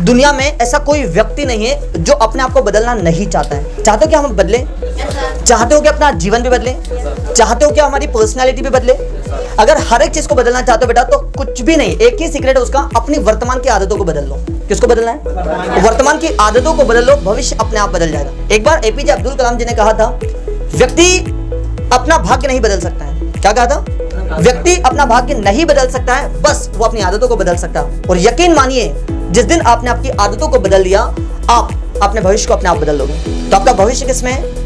दुनिया में ऐसा कोई व्यक्ति नहीं है जो अपने आप को बदलना नहीं चाहता है। चाहते हो कि हम बदले? चाहते हो कि अपना जीवन भी बदले? चाहते हो कि हमारी पर्सनालिटी भी बदले? अगर हर एक चीज को बदलना चाहते हो बेटा तो कुछ भी नहीं, एक ही सीक्रेट है उसका, अपनी वर्तमान की आदतों को बदल लो। किसको बदलना है? वर्तमान की आदतों को बदल लो, भविष्य अपने आप बदल जाएगा। एक बार एपीजे अब्दुल कलाम जी ने कहा था, व्यक्ति अपना भाग्य नहीं बदल सकता है। क्या कहा था? व्यक्ति अपना भाग्य नहीं बदल सकता है, बस वो अपनी आदतों को बदल सकता है। और यकीन मानिए, जिस दिन आपने आपकी आदतों को बदल लिया, आप अपने भविष्य को अपने आप बदल लोगे। तो आपका भविष्य किसमें है?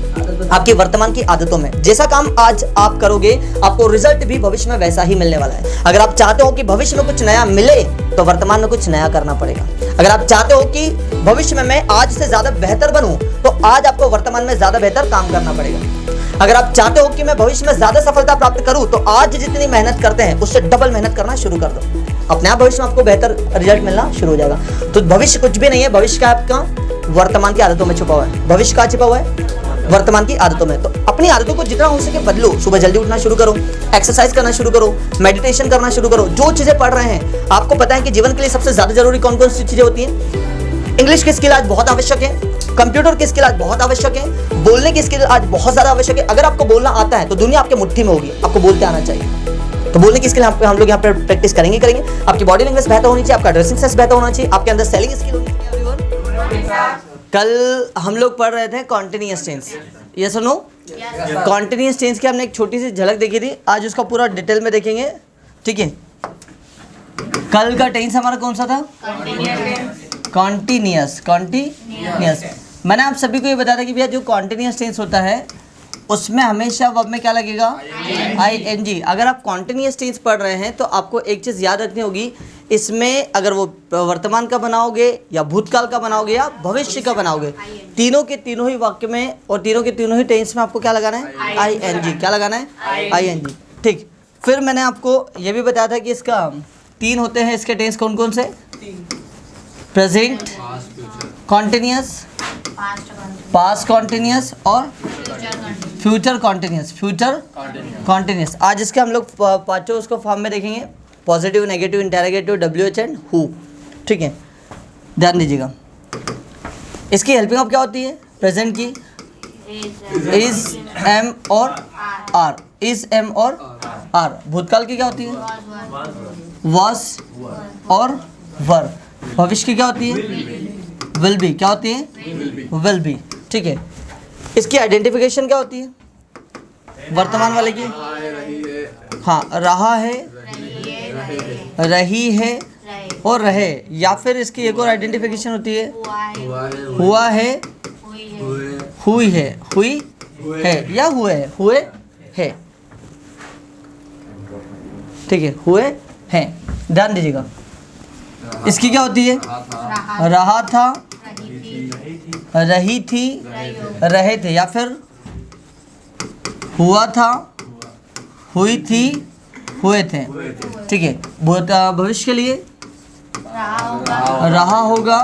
आपकी वर्तमान की आदतों में। जैसा काम आज आप करोगे, आपको रिजल्ट भी भविष्य में वैसा ही मिलने वाला है। अगर आप चाहते हो कि भविष्य में कुछ नया मिले, तो वर्तमान में कुछ नया करना पड़ेगा। अगर आप चाहते हो कि भविष्य में मैं आज से ज्यादा बेहतर बनूं, तो आज आपको वर्तमान में ज्यादा बेहतर काम करना पड़ेगा। अगर आप चाहते हो कि मैं भविष्य में ज्यादा सफलता प्राप्त करूं, तो आज जितनी मेहनत करते हैं उससे डबल मेहनत करना शुरू कर दो। अपने आप भविष्य में आपको बेहतर रिजल्ट मिलना शुरू हो जाएगा। तो भविष्य कुछ भी नहीं है, भविष्य का आपका वर्तमान की आदतों में छुपा हुआ है। भविष्य का छिपा हुआ है वर्तमान की आदतों में। तो अपनी आदतों को जितना हो सके बदलो। सुबह जल्दी उठना शुरू करो, एक्सरसाइज करना शुरू करो, मेडिटेशन करना शुरू करो। जो चीजें पढ़ रहे हैं, आपको पता है कि जीवन के लिए सबसे ज्यादा जरूरी कौन कौन सी चीजें होती हैं? इंग्लिश की स्किल आज बहुत आवश्यक है, कंप्यूटर की स्किल आज बहुत आवश्यक है, बोलने की स्किल आज बहुत ज्यादा आवश्यक है। अगर आपको बोलना आता है तो दुनिया आपके मुट्ठी में होगी, आपको बोलते आना चाहिए। तो बोलने की स्किल हम लोग यहाँ पर प्रैक्टिस करेंगे। आपकी बॉडी लैंग्वेज बेहतर होनी चाहिए, आपका ड्रेसिंग सेंस बेहतर होना चाहिए, आपके अंदर सेलिंग स्किल होनी चाहिए। कल हम लोग पढ़ रहे थे कॉन्टिन्यूअस टेंस, ये सुनो। कॉन्टिन्यूअस टेंस की हमने एक छोटी सी झलक देखी थी, आज उसका पूरा डिटेल में देखेंगे, ठीक है। कल का टेंस हमारा कौन सा था? कॉन्टिन्यूअस। कॉन्टिन्यूअस मैंने आप सभी को ये बताया था कि भैया जो कॉन्टिन्यूअस टेंस होता है उसमें हमेशा वर्ब में क्या लगेगा? ING। अगर आप कॉन्टिन्यूअस टेंस पढ़ रहे हैं तो आपको एक चीज़ याद रखनी होगी, इसमें अगर वो वर्तमान का बनाओगे या भूतकाल का बनाओगे या भविष्य का बनाओगे, तीनों के तीनों ही वाक्य में और तीनों के तीनों ही टेंस में आपको क्या लगाना है? ING। क्या लगाना है? ING। ठीक। फिर मैंने आपको ये भी बताया था कि इसका 3 होते हैं इसके टेंस। कौन कौन से? प्रेजेंट कॉन्टिन्यूअस, पास्ट कॉन्टिन्यूअस और फ्यूचर कॉन्टिन्यूअस। Future continuous. आज इसके हम लोग पांचों उसको फॉर्म में देखेंगे, positive, negative, interrogative, WH and who. ठीक है, ध्यान दीजिएगा। इसकी हेल्पिंग ऑफ क्या होती है? प्रेजेंट की इज, एम और आर। इज, एम और आर। भूतकाल की क्या होती है? वॉज और वर। भविष्य की क्या होती है? Will be. क्या होती है? Will be. ठीक है। इसकी आइडेंटिफिकेशन क्या होती है? वर्तमान वाले की, हाँ, रहा है, रही है और रहे। या फिर इसकी एक और आइडेंटिफिकेशन होती है, हुआ है, हुई है, हुई है या हुए है, हुए है। ठीक है, हुए हैं। ध्यान दीजिएगा। इसकी क्या होती है? रहा था, रही थी, रहे थे। या फिर हुआ था, हुई थी, हुए थे। ठीक है। भविष्य के लिए रहा होगा,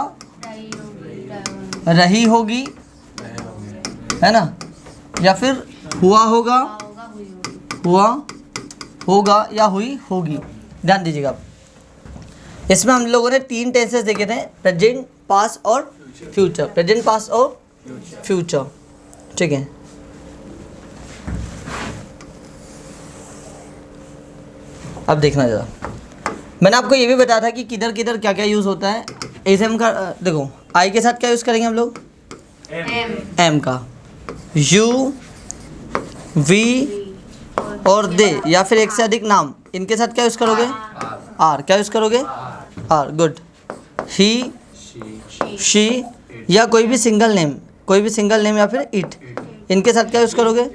रही होगी, है ना? या फिर हुआ होगा, हुआ होगा या हुई होगी। ध्यान दीजिएगा आप। इसमें हम लोगों ने 3 टेंसेस देखे थे, प्रेजेंट, पास्ट और फ्यूचर। प्रेजेंट, पास्ट और फ्यूचर। ठीक है। अब देखना जरा, मैंने आपको ये भी बताया था कि किधर किधर क्या क्या यूज़ होता है। एम का देखो, आई के साथ क्या यूज़ करेंगे हम लोग? एम का। यू, वी और दे या फिर एक से अधिक नाम, इनके साथ क्या यूज़ करोगे? आर। क्या यूज़ करोगे? आर। गुड। ही, शी या कोई भी सिंगल नेम, कोई भी सिंगल नेम या फिर इट, इनके साथ क्या यूज़ करोगे?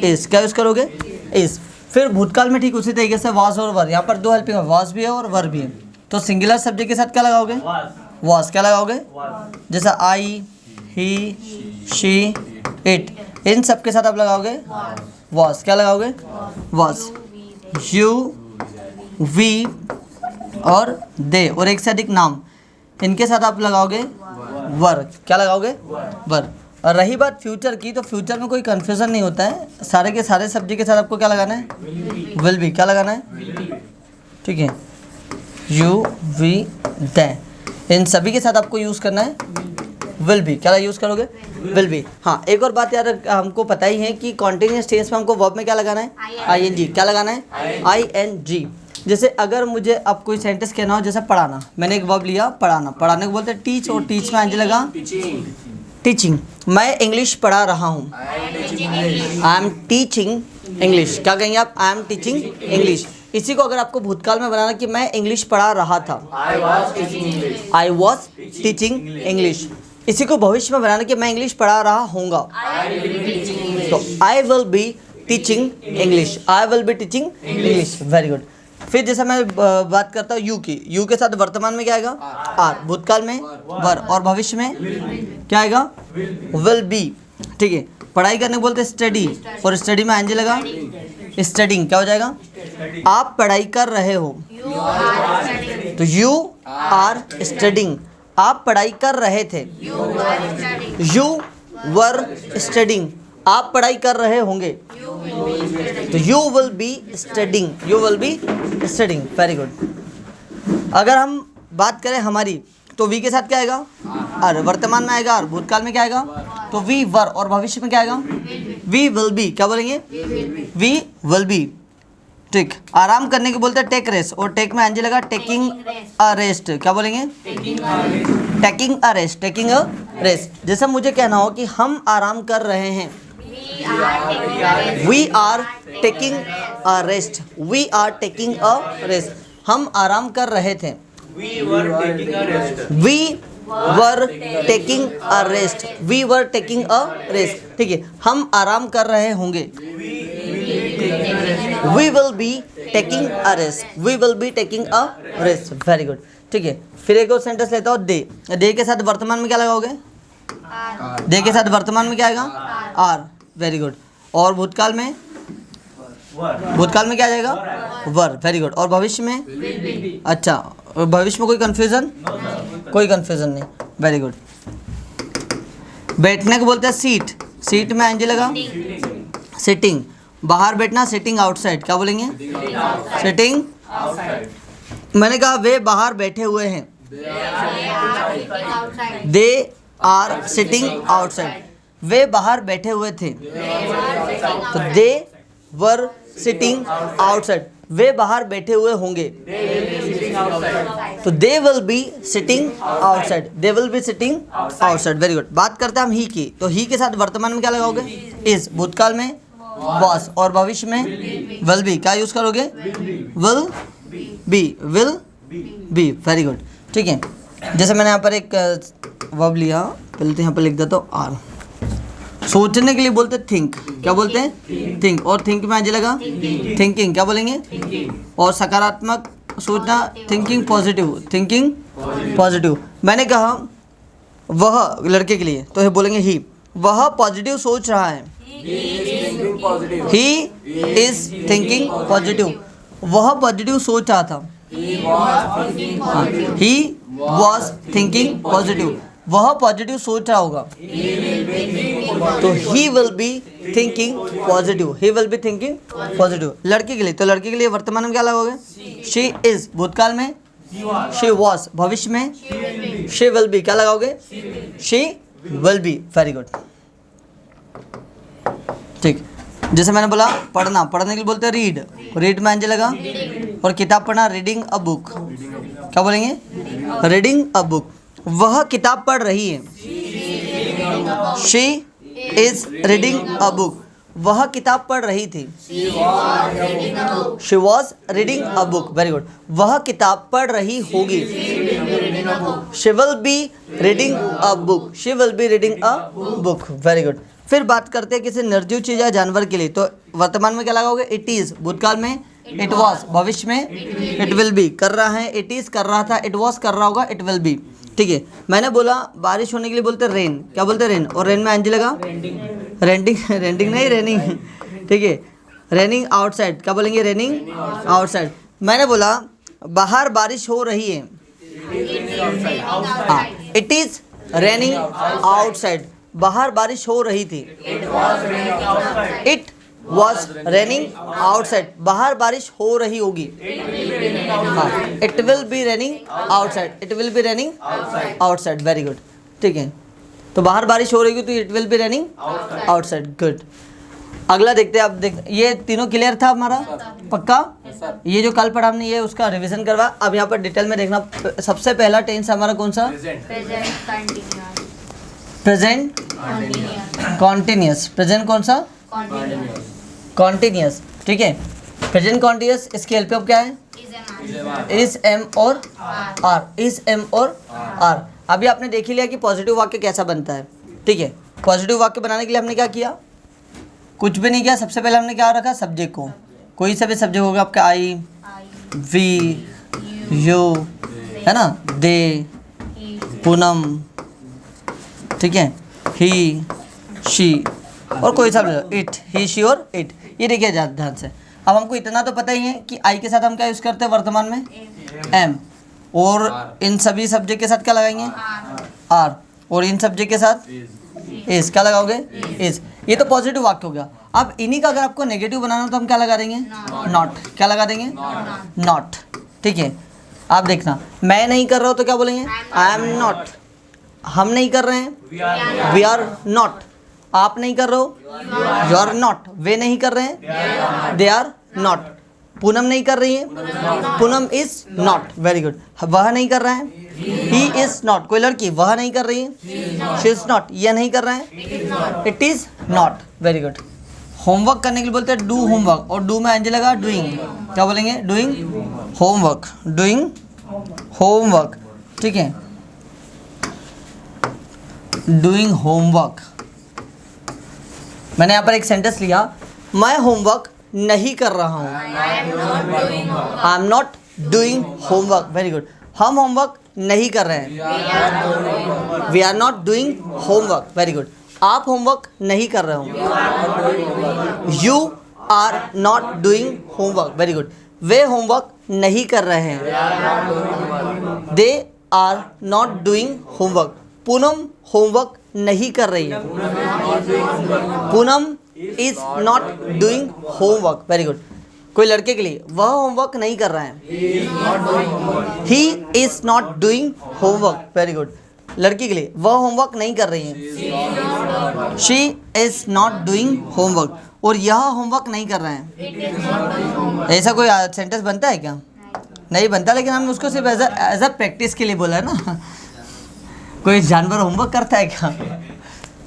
इस। क्या यूज़ करोगे? इस। फिर भूतकाल में ठीक उसी तरीके से वाज और वर। यहाँ पर 2 हेल्पिंग है, वाज भी है और वर भी है। तो सिंगुलर सब्जेक्ट के साथ क्या लगाओगे? वाज। क्या लगाओगे? जैसा आई, ही, शी, इट, इन सब के साथ आप लगाओगे वाज। क्या लगाओगे? वाज। यू, वी और दे और एक से अधिक नाम, इनके साथ आप लगाओगे वर। क्या लगाओगे? वर। और रही बात फ्यूचर की, तो फ्यूचर में कोई कन्फ्यूज़न नहीं होता है, सारे के सारे सब्जेक्ट के साथ आपको क्या लगाना है? Will be. क्या लगाना है? ठीक है। यू, वी, दे। इन सभी के साथ आपको यूज़ करना है विल बी। क्या यूज़ करोगे? Will be. हाँ, एक और बात यार, हमको पता ही है कि कॉन्टिन्यूअस टेंस में हमको वर्ब में क्या लगाना है? ING। क्या लगाना है? ING। जैसे अगर मुझे अब कोई सेंटेंस कहना हो, जैसे पढ़ाना, मैंने एक वर्ब लिया पढ़ाना, पढ़ाने को बोलते हैं टीच, और टीच में ING लगा टीचिंग। मैं इंग्लिश पढ़ा रहा हूँ, आई एम टीचिंग इंग्लिश। क्या कहेंगे आप? I am teaching English. इसी को अगर आपको भूतकाल में बनाना कि मैं इंग्लिश पढ़ा रहा था, आई वॉज टीचिंग इंग्लिश। इसी को भविष्य में बनाना कि मैं इंग्लिश पढ़ा रहा हूँगा, तो आई will be teaching English, I will be teaching English. Very good. फिर जैसे मैं बात करता हूँ यू की, यू के साथ वर्तमान में क्या आएगा? आर, भूतकाल में वर, और भविष्य में क्या आएगा? Will be. ठीक है। पढ़ाई करने को बोलते हैं स्टडी, और स्टडी में ING लगा स्टडिंग। क्या हो जाएगा? आप पढ़ाई कर रहे हो, तो यू आर स्टडिंग। आप पढ़ाई कर रहे थे, यू वर स्टडिंग। आप पढ़ाई कर रहे होंगे, तो you will be studying, you will be studying. Very good. अगर हम बात करें हमारी, तो वी के साथ क्या आएगा? आर। वर्तमान में आएगा आर, भूतकाल में क्या आएगा? तो वी वर, और भविष्य में क्या आएगा? We will be. क्या बोलेंगे? We will be. ठीक। आराम करने को बोलते हैं टेक रेस्ट, और टेक में ING लगा टेकिंग अ रेस्ट। क्या बोलेंगे? Taking a rest, taking a rest. जैसे मुझे कहना हो कि हम आराम कर रहे हैं, we are taking a rest, we are taking a rest. हम आराम कर रहे थे, we were taking a rest, we were taking a rest. ठीक है। हम आराम कर रहे होंगे, we will be taking a rest, we will be taking a rest. Very good. ठीक है। फिर एक और सेंटेंस लेता हूँ, दे। दे के साथ वर्तमान में क्या लगाओगे? दे के साथ वर्तमान में क्या आएगा? आर। Very good. और भूतकाल में? भूतकाल में क्या आ जाएगा? वर। Very good. और भविष्य में? अच्छा, भविष्य में कोई कंफ्यूजन? कोई कंफ्यूजन नहीं। Very good. बैठने को बोलते हैं सीट, सीट में ING लगा सिटिंग। बाहर बैठना, सिटिंग आउटसाइड। क्या बोलेंगे? Sitting outside. मैंने कहा वे बाहर बैठे हुए हैं, दे आर सिटिंग आउटसाइड। वे बाहर बैठे हुए थे, तो दे वर सिटिंग आउटसाइड। वे बाहर बैठे हुए होंगे, तो दे will be sitting outside, they will be sitting outside. Very good. बात करते हैं हम ही की, तो ही के साथ वर्तमान में क्या लगाओगे? इज। भूतकाल में वॉस, और भविष्य में विल बी। क्या यूज करोगे? Will be, will be. Very good. ठीक है। जैसे मैंने यहाँ पर एक वर्ब लिया, पहले तो यहाँ पर लिख देता हूँ आर। सोचने के लिए बोलते थिंक। क्या बोलते हैं? थिंक। और थिंक में ING लगा थिंकिंग। क्या बोलेंगे? और सकारात्मक सोचना, थिंकिंग पॉजिटिव, थिंकिंग पॉजिटिव। मैंने कहा वह, लड़के के लिए, तो ये बोलेंगे ही। वह पॉजिटिव सोच रहा है, ही इज थिंकिंग पॉजिटिव। वह पॉजिटिव सोच रहा था, ही वॉज थिंकिंग पॉजिटिव। वह पॉजिटिव सोच रहा होगा, तो he will be thinking positive, he will be thinking positive. लड़की के लिए, तो लड़की के लिए वर्तमान में क्या लगाओगे? She is. भूतकाल में शी वॉज, भविष्य में शी विल बी। क्या लगाओगे? She will be. Very good. ठीक। जैसे मैंने बोला पढ़ना, पढ़ने के लिए बोलते हैं रीड, रीड में ING लगा। और किताब पढ़ना, रीडिंग अ बुक। क्या बोलेंगे? Reading a book. वह किताब पढ़ रही है, she is reading a book. वह किताब पढ़ रही थी, she was reading a book. Very good. वह किताब पढ़ रही होगी, she will be reading a book, she will be reading a book. Very good. फिर बात करते हैं किसी निर्जीव चीज या जानवर के लिए, तो वर्तमान में क्या लगाओगे? It is. भूतकाल में इट वॉज, भविष्य में इट विल बी। कर रहा है, इट इज कर रहा था, इट वॉज कर रहा होगा, इट विल बी। ठीक है। मैंने बोला बारिश होने के लिए बोलते रेन। क्या बोलते? रेन। और रेन में ING लगा रेंडिंग, रेंडिंग नहीं, रेनिंग। ठीक है। Raining outside. क्या बोलेंगे? Raining outside. मैंने बोला बाहर बारिश हो रही है, हाँ, इट इज रेनिंग आउटसाइड। बाहर बारिश हो रही थी, इट वॉज रेनिंग आउटसाइड, बाहर बारिश हो रही होगी। हाँ, it will be raining outside, it will be raining outside, very good. ठीक है, तो बाहर बारिश हो रही होगी तो it will be raining outside, good. अगला देखते हैं, अब देख, ये तीनों क्लियर था हमारा, पक्का? ये जो कल पढ़ा हमने ये उसका रिवीजन करवा। अब यहाँ पर डिटेल में देखना, सबसे पहला टेंस हमारा कौन सा? Present continuous. प्रेजेंट कौन सा? कॉन्टिन्यूस, ठीक है। प्रेजेंट कॉन्टिन्यूस, इसकी हेल्प अब क्या है? इज, एम और आर, इज, एम और आर। अभी आपने देख ही लिया कि पॉजिटिव वाक्य कैसा बनता है, ठीक है। पॉजिटिव वाक्य बनाने के लिए हमने क्या किया? कुछ भी नहीं किया। सबसे पहले हमने क्या रखा? सब्जेक्ट को, कोई सा भी सब्जेक्ट होगा आपका, आई, वी, यू, है ना, दे, पूनम, ठीक है, ही, शी, और कोई सा भी, इट, ही, शी और इट। ये देखिए ध्यान से। अब हमको इतना तो पता ही है कि आई के साथ हम क्या यूज़ करते हैं वर्तमान में? एम। और इन सभी सब्जेक्ट के साथ क्या लगाएंगे? आर। और इन सब्जेक्ट के साथ इज, क्या लगाओगे? इज। ये तो पॉजिटिव वाक्य हो गया। अब इन्हीं का अगर आपको नेगेटिव बनाना हो तो हम क्या लगा देंगे? नॉट। क्या लगा देंगे? नॉट, ठीक है। आप देखना, मैं नहीं कर रहा हूँ तो क्या बोलेंगे? आई एम नॉट। हम नहीं कर रहे हैं, वी आर नॉट। आप नहीं कर रहे हो, यू आर नॉट। वे नहीं कर रहे हैं, दे आर नॉट। पूनम नहीं कर रही है, Poonam is not, very good. वह नहीं कर रहा है, ही इज नॉट। कोई लड़की वह नहीं कर रही है, शी इज नॉट। यह नहीं कर रहा है, it is not, very good. Homework करने के लिए बोलते हैं डू होमवर्क, और डू में एंजे लगा डूइंग, क्या बोलेंगे? डूइंग होमवर्क, डूइंग होमवर्क, ठीक है, डूइंग होमवर्क। मैंने यहाँ पर एक सेंटेंस लिया, मैं होमवर्क नहीं कर रहा हूँ, I am not doing homework, very good. हम होमवर्क नहीं कर रहे हैं, we are not doing homework, very good. आप होमवर्क नहीं कर रहे हो, you are not doing homework, very good. वे होमवर्क नहीं कर रहे हैं, they are not doing homework. Poonam homework नहीं कर रही है, Poonam is not doing homework, very good. कोई लड़के के लिए वह होमवर्क नहीं कर रहा है, he is not doing homework, very good. लड़की के लिए वह होमवर्क नहीं कर रही है, she is not doing homework. और यह होमवर्क नहीं कर रहा है। ऐसा कोई सेंटेंस बनता है क्या? नहीं बनता, लेकिन हम उसको सिर्फ एज अ प्रैक्टिस के लिए बोला है ना। कोई जानवर होमवर्क करता है क्या?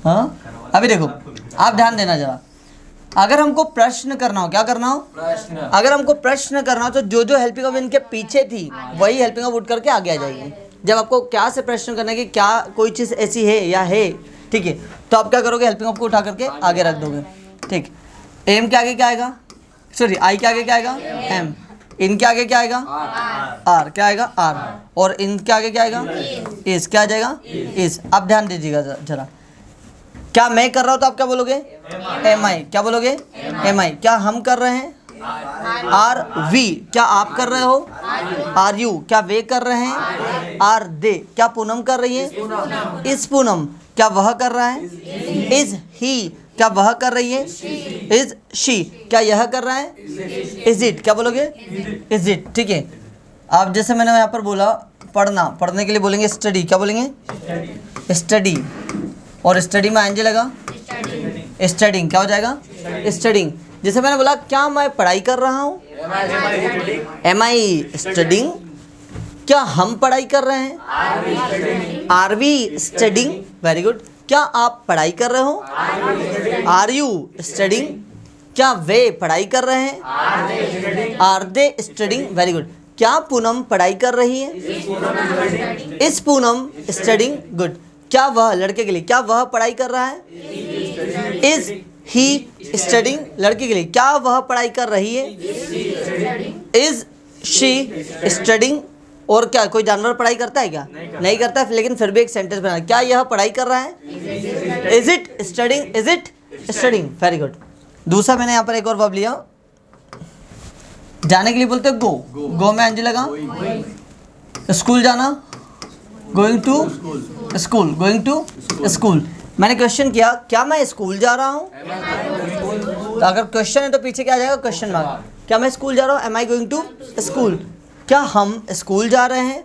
हाँ, अभी देखो, आप ध्यान देना जरा। अगर हमको प्रश्न करना हो, क्या करना हो? प्रश्न। अगर हमको प्रश्न करना हो तो जो जो हेल्पिंग वर्ब इनके पीछे थी वही हेल्पिंग वर्ब उठ करके आगे आ जाएगी। जब आपको क्या से प्रश्न करना है कि क्या कोई चीज़ ऐसी है या है, ठीक है, तो आप क्या करोगे? हेल्पिंग वर्ब को उठा करके आगे रख दोगे, ठीक। एम के आगे क्या आएगा? सॉरी, आई के आगे क्या आएगा? एम। इनके आगे क्या आएगा? आर। क्या आएगा? आर। और इनके आगे क्या आएगा? इस। क्या आ जाएगा? इस। अब ध्यान दीजिएगा जरा। क्या मैं कर रहा हूँ तो आप क्या बोलोगे? Am I. क्या बोलोगे? Am I. क्या हम कर रहे हैं? Are we. क्या आप कर रहे हो? Are you. क्या वे कर रहे हैं? Are they. क्या पूनम कर रही है? इस पूनम। क्या वह कर रहा है? इज ही। क्या वह कर रही है? Is she. क्या यह कर रहा है? Is it. क्या बोलोगे? इज इट, ठीक है। आप जैसे मैंने यहाँ पर बोला पढ़ना, पढ़ने के लिए बोलेंगे स्टडी। क्या बोलेंगे? स्टडी। और स्टडी में आएंगे लगा स्टडिंग। क्या हो जाएगा? स्टडिंग। जैसे मैंने बोला क्या मैं पढ़ाई कर रहा हूँ? Am I studying. क्या हम पढ़ाई कर रहे हैं? Are we studying, very good. क्या आप पढ़ाई कर रहे हो? Are you studying. क्या वे पढ़ाई कर रहे हैं? Are they studying, very good. क्या पूनम पढ़ाई कर रही है? इस पूनम स्टडिंग, गुड। क्या वह, लड़के के लिए, क्या वह पढ़ाई कर रहा है? Is he studying. लड़की के लिए क्या वह पढ़ाई कर रही है? Is she studying. और क्या कोई जानवर पढ़ाई करता है क्या? नहीं करता है, लेकिन फिर भी एक सेंटेंस बना, क्या यह पढ़ाई कर रहा है? Is it studying? Is it studying, very good. दूसरा मैंने यहाँ पर एक और वर्ब लिया, जाने के लिए बोलते हैं गो। गो में एंजी लगा स्कूल जाना, going to school, going to school. मैंने क्वेश्चन किया क्या मैं स्कूल जा रहा हूँ? तो अगर क्वेश्चन है तो पीछे क्या आ जाएगा, क्वेश्चन मार्क। क्या मैं स्कूल जा रहा हूँ, am I going to school. क्या हम स्कूल जा रहे हैं,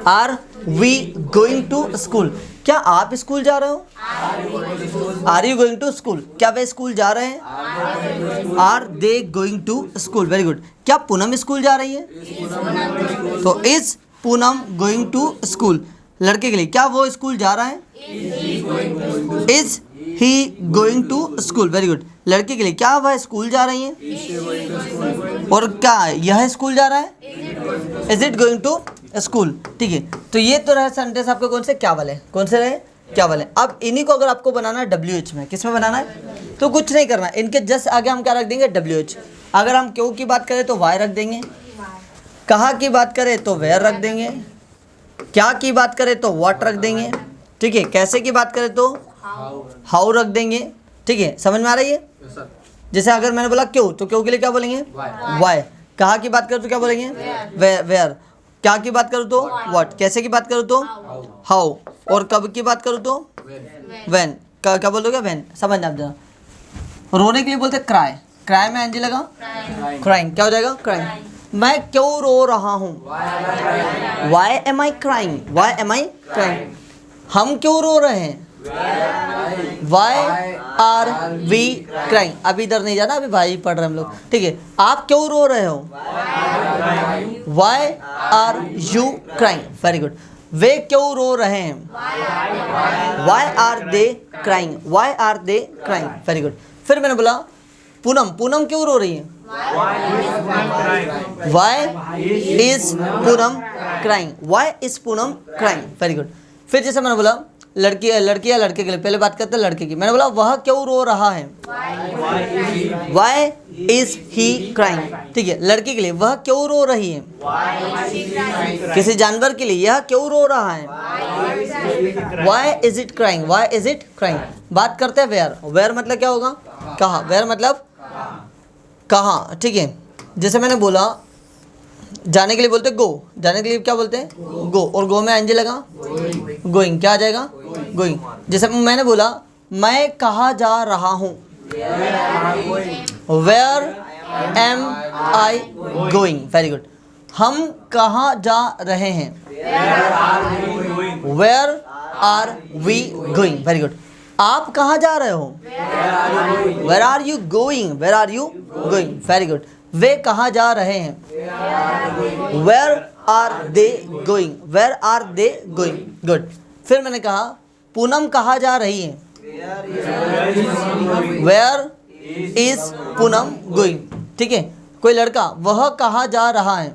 are we going to school. क्या आप स्कूल जा रहे हो, are you going to school. क्या वे स्कूल जा रहे हैं, are they going to school. Very good. क्या पूनम स्कूल जा रही है, तो is Poonam going to school. लड़के के लिए क्या वो स्कूल जा रहा है, is he going to school. Very good. लड़के के लिए क्या वह स्कूल जा रही है, और क्या यह स्कूल जा रहा है, is it going to school. ठीक है, तो ये तो रहे सेंटेंस आपके कौन से, क्या वाले, कौन से रहे, क्या वाले। अब इन्हीं को अगर आपको बनाना है WH में, किस में बनाना है, तो कुछ नहीं करना, इनके जस्ट आगे हम क्या रख देंगे, WH। अगर हम क्यों की बात करें तो वाई रख देंगे, कहाँ की बात करें तो वेयर रख देंगे, क्या की बात करें तो व्हाट रख देंगे। ठीक है, कैसे की बात करें तो हाउ रख देंगे। ठीक है, समझ में आ रही है। जैसे अगर मैंने बोला क्यों, तो क्यों के लिए क्या बोलेंगे, वाई। कहाँ की बात करूँ तो क्या बोलेंगे, वेयर। क्या की बात करूँ तो व्हाट। कैसे की बात करूँ तो हाउ। और कब की बात करूँ तो व्हेन। क्या बोल दोगे, व्हेन। समझना आप जरा। रोने के लिए बोलते क्राई, क्राई में एनजी लगा, क्राइंग। क्या हो जाएगा, क्राइंग। मैं क्यों रो रहा हूँ, वाई एम आई क्राइंग, वाई एम आई क्राइंग। हम क्यों रो रहे हैं, वाई आर वी क्राइंग। अभी इधर नहीं जाना, अभी भाई पढ़ रहे हम लोग। ठीक है, आप क्यों रो रहे हो, why are you crying. Very good. वे क्यों रो रहे हैं, why are they crying, why are they crying. Very good. फिर मैंने बोला पूनम, पूनम क्यों रो रही है, why is Poonam crying, why is Poonam crying. Very good. फिर जैसे मैंने बोला लड़की या लड़के के लिए, पहले बात करते हैं लड़के की। मैंने बोला वह क्यों रो रहा है, वाई इज ही क्राइंग। ठीक है, लड़की के लिए वह क्यों रो रही है, किसी जानवर के लिए यह क्यों रो रहा है, why is it crying, why is it crying. बात करते हैं वेयर। वेयर मतलब क्या होगा, कहाँ। वेयर मतलब कहाँ। ठीक है, जैसे मैंने बोला जाने के लिए बोलते गो, जाने के लिए क्या बोलते हैं गो, और गो में एनजी लगा, गोइंग। क्या आ जाएगा, गोइंग। जैसे मैंने बोला मैं कहाँ जा रहा हूँ, where am I going. Very good. हम कहाँ जा रहे हैं, where are we going. Very good. आप कहाँ जा रहे हो, where are you going, where are you going. Very good. वे कहाँ जा रहे हैं, where are they going, where are they going. Good. फिर मैंने कहा पूनम कहाँ जा रही है, वेयर इज पूनम गोइंग। ठीक है, कोई लड़का वह कहाँ जा रहा है,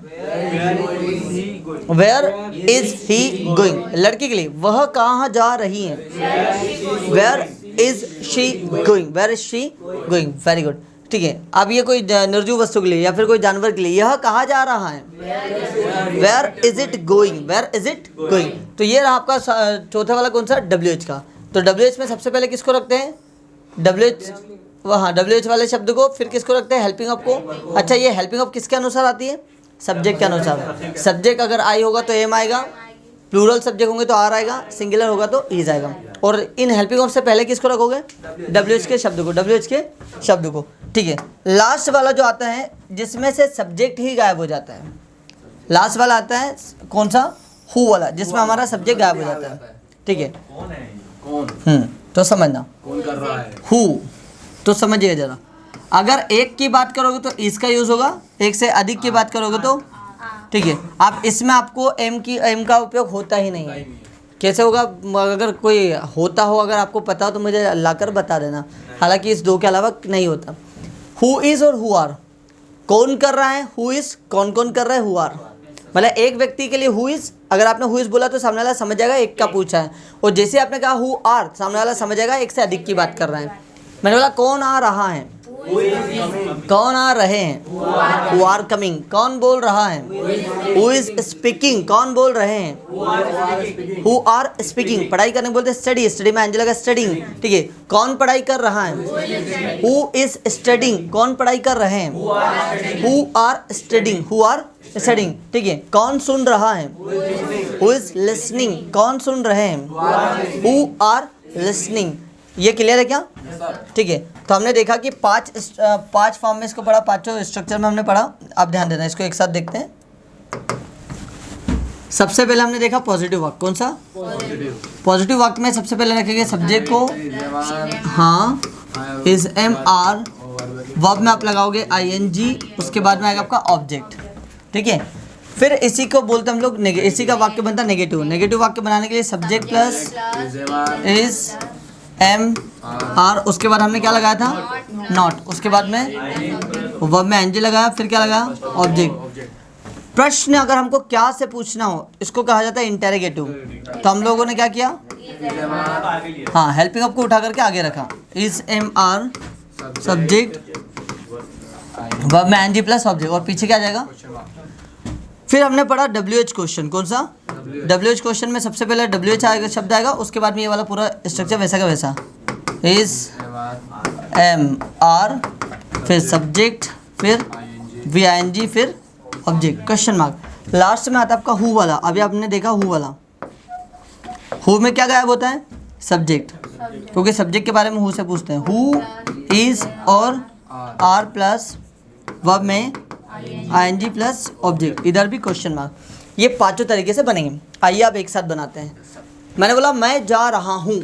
वेयर इज ही गोइंग। लड़की के लिए वह कहाँ जा रही है, where is she going, where is she going. Very good. ठीक है, अब ये कोई निर्जीव वस्तु के लिए या फिर कोई जानवर के लिए यह कहाँ जा रहा है, where is it going, where is it going. तो ये रहा आपका चौथा वाला कौन सा, WH का। तो WH में सबसे पहले किसको रखते हैं, WH, वहाँ WH वाले शब्द को। फिर किसको रखते हैं, हेल्पिंग ऑफ को। अच्छा, ये हेल्पिंग ऑफ किसके अनुसार आती है, सब्जेक्ट के अनुसार। सब्जेक्ट अगर आई होगा तो एम आएगा, प्लूरल सब्जेक्ट होंगे तो आर आएगा, सिंगुलर होगा तो इज आएगा। और इन हेल्पिंग ऑफ से पहले किसको रखोगे, WH के शब्द को, WH के शब्द को। ठीक है, लास्ट वाला जो आता है जिसमें से सब्जेक्ट ही गायब हो जाता है, लास्ट वाला आता है कौन सा, हु वाला, जिसमें हमारा सब्जेक्ट गायब हो जाता है। ठीक है, कौन, तो समझना कौन कर रहा है, हु, तो समझिए जरा। अगर एक की बात करोगे तो इसका यूज होगा, एक से अधिक की बात करोगे तो। ठीक है, आप इसमें आपको एम का उपयोग होता ही नहीं है। कैसे होगा, अगर कोई होता हो, अगर आपको पता हो तो मुझे लाकर बता देना। हालांकि इस दो के अलावा नहीं होता। हु इज़ और हु आर, कौन कर रहा है, हु इज़, कौन कौन कर रहा है, हु आर। मतलब एक व्यक्ति के लिए हु इज़, अगर आपने हु इज़ बोला तो सामने वाला समझ जाएगा एक का पूछा है, और जैसे आपने कहा हु आर, सामने वाला समझ जाएगा एक से अधिक की बात कर रहा है। मैंने बोला कौन आ रहा है, कौन आ रहे हैं, हु आर कमिंग। कौन बोल रहा है, हु इज स्पीकिंग, कौन बोल रहे हैं, हु आर स्पीकिंग। पढ़ाई करने बोलते स्टडी, स्टडी में एंजेला का स्टडिंग। ठीक है, कौन पढ़ाई कर रहा है, हु इज स्टडिंग, कौन पढ़ाई कर रहे हैं, who are studying, who are studying. ठीक है, कौन सुन रहा है, हु इज लिसनिंग, कौन सुन रहे हैं, हु आर लिसनिंग। ये क्लियर है क्या? ठीक है, तो हमने देखा कि पांच फॉर्म में इसको पढ़ा, पांचों स्ट्रक्चर में हमने पढ़ा। आप ध्यान देना, इसको एक साथ देखते हैं। सबसे पहले हमने देखा पॉजिटिव वाक्य। कौन सा? पॉजिटिव वाक्य में सबसे पहले रखेंगे सब्जेक्ट को हाँ, इज एम आर, वर्ब में आप लगाओगे ing, उसके बाद में आएगा आपका ऑब्जेक्ट। ठीक है, फिर इसी को बोलते हम लोग इसी का वाक्य बनता नेगेटिव। नेगेटिव वाक्य बनाने के लिए subject plus is am are, उसके बाद हमने क्या लगाया था? नॉट, उसके बाद में वर्ब में ing लगाया, फिर क्या लगाया? ऑब्जेक्ट। प्रश्न अगर हमको क्या से पूछना हो, इसको कहा जाता है इंटेरोगेटिव। तो हम लोगों ने क्या किया? हाँ, हेल्पिंग वर्ब को उठा करके आगे रखा, is am are subject, verb में ing प्लस ऑब्जेक्ट, और पीछे क्या जाएगा? फिर हमने पढ़ा WH क्वेश्चन। कौन सा? WH क्वेश्चन में सबसे पहले WH आएगा, शब्द आएगा, उसके बाद में ये वाला पूरा स्ट्रक्चर वैसा का वैसा, इज एम आर, फिर सब्जेक्ट, फिर VING, फिर ऑब्जेक्ट, क्वेश्चन मार्क। लास्ट में आता है आपका हु वाला। अभी आपने देखा हु वाला, हु में क्या गायब होता है? सब्जेक्ट, क्योंकि सब्जेक्ट के बारे में हु से पूछते हैं। हु, इज और आर प्लस वर्ब में ing प्लस ऑब्जेक्ट, इधर भी क्वेश्चन मार्क। ये पांचों तरीके से बनेंगे। आइए आप एक साथ बनाते हैं। मैंने बोला मैं जा रहा हूँ,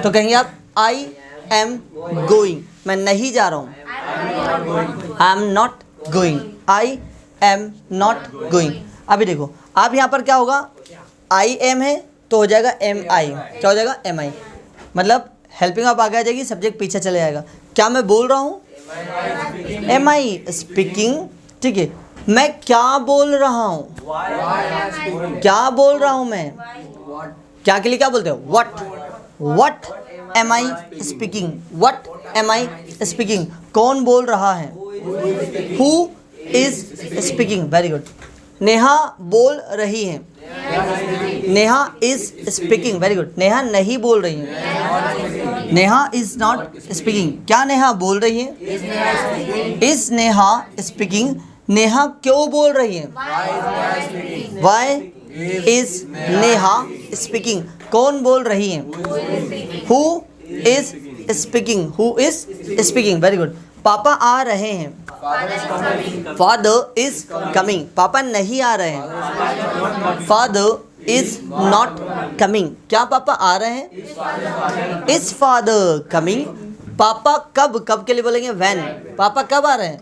तो कहेंगे आप आई एम गोइंग, मैं नहीं जा रहा हूँ, I am not going, I am not going. अभी देखो, अब यहाँ पर क्या होगा? आई एम है तो हो जाएगा एम आई, क्या हो जाएगा? एम आई, मतलब हेल्पिंग आप आगे आ जाएगी, सब्जेक्ट पीछे चले जाएगा। क्या मैं बोल रहा हूँ? Am I speaking. ठीक है, मैं क्या बोल रहा हूँ? क्या बोल रहा हूँ मैं? क्या के लिए क्या बोलते हो? What am I speaking, what am I speaking. कौन बोल रहा है? Who is speaking, very good. Neha बोल रही है, Neha is speaking, very good. Neha नहीं बोल रही है, नेहा इज नॉट स्पीकिंग। क्या नेहा बोल रही है? Is Neha speaking. नेहा क्यों बोल रही है? Why is Neha speaking. कौन बोल रही है? Who is speaking, who is speaking, very good. पापा आ रहे हैं, फादर इज कमिंग। पापा नहीं आ रहे हैं, फादर इज नॉट कमिंग। क्या पापा आ रहे हैं? Is father coming. पापा कब के लिए बोलेंगे? व्हेन। पापा कब आ रहे हैं?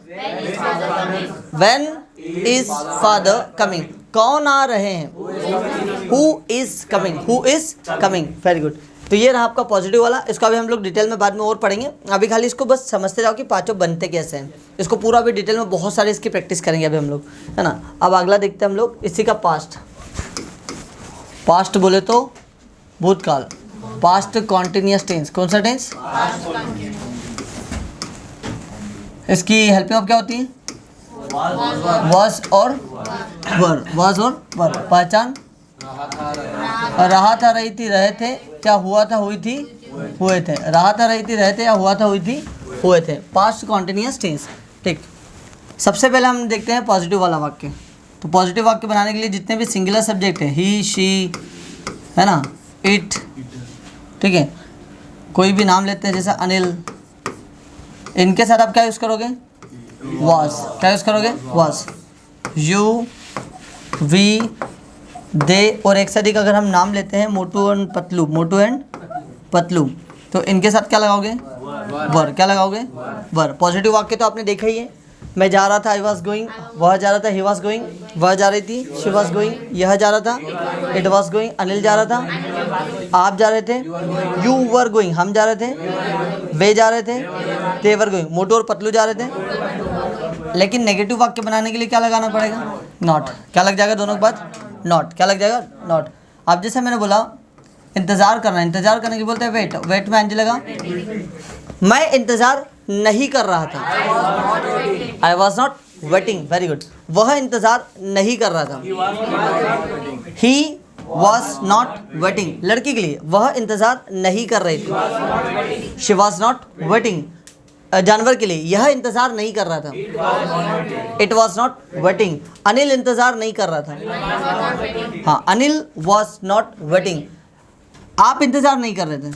When is father coming. कौन आ रहे हैं? Who is coming, who is coming, very good. तो ये रहा आपका पॉजिटिव वाला। इसका भी हम लोग डिटेल में बाद में और पढ़ेंगे। अभी खाली इसको बस समझते जाओ कि पांचों बनते कैसे हैं। इसको पूरा भी डिटेल में बहुत सारे इसकी प्रैक्टिस करेंगे अभी हम लोग, है ना। अब अगला देखते हैं हम लोग इसी का पास्ट। पास्ट बोले तो भूतकाल, पास्ट कॉन्टिन्यूअस टेंस। कौन सा टेंस? इसकी हेल्पिंग ऑफ क्या होती है? वॉज और वर, वॉज और वर। पहचान? रहा था, रही थी, रहे थे। क्या हुआ था, हुई थी, हुए थे। रहा था, रही थी, रहे थे, या हुआ था, हुई थी, हुए थे। Past continuous tense. ठीक, सबसे पहले हम देखते हैं पॉजिटिव वाला वाक्य। तो पॉजिटिव वाक्य बनाने के लिए जितने भी सिंगुलर सब्जेक्ट है, ही, शी, है ना, इट, ठीक है, कोई भी नाम लेते हैं जैसे अनिल, इनके साथ आप क्या यूज़ करोगे? वाज। क्या यूज़ करोगे? वाज। यू, वी, दे, और एक साथ अगर हम नाम लेते हैं मोटू एंड पतलू, मोटू एंड पतलू, तो इनके साथ क्या लगाओगे? वर। क्या लगाओगे? वर। पॉजिटिव वाक्य तो आपने देखा ही है। मैं जा रहा था, आई वॉज गोइंग। वह जा रहा था, ही वॉज गोइंग। वह जा रही थी, शी वॉज गोइंग। यह जा रहा था, इट वॉज गोइंग। अनिल जा रहा था, आप जा रहे थे। यू वर गोइंग, हम जा रहे थे। वे जा रहे थे, दे वर गोइंग। मोटू और पतलू जा रहे थे। लेकिन नेगेटिव वाक्य बनाने के लिए क्या लगाना पड़ेगा? नॉट। क्या लग जाएगा दोनों के बाद? नॉट। क्या लग जाएगा? नॉट। अब जैसे मैंने बोला इंतज़ार करना, इंतज़ार करने की बोलते हैं वेट। वेट में ing लगा। मैं इंतज़ार नहीं कर रहा था, I was not waiting, very good. वह इंतज़ार नहीं कर रहा था, ही वॉज नॉट वेटिंग। लड़की के लिए वह इंतज़ार नहीं कर रही थी, शी वॉज नॉट वेटिंग। जानवर के लिए यह इंतज़ार नहीं कर रहा था, it was not waiting. Anil इंतज़ार नहीं कर रहा था, हाँ, अनिल वॉज नॉट वेटिंग। आप इंतज़ार नहीं कर रहे थे,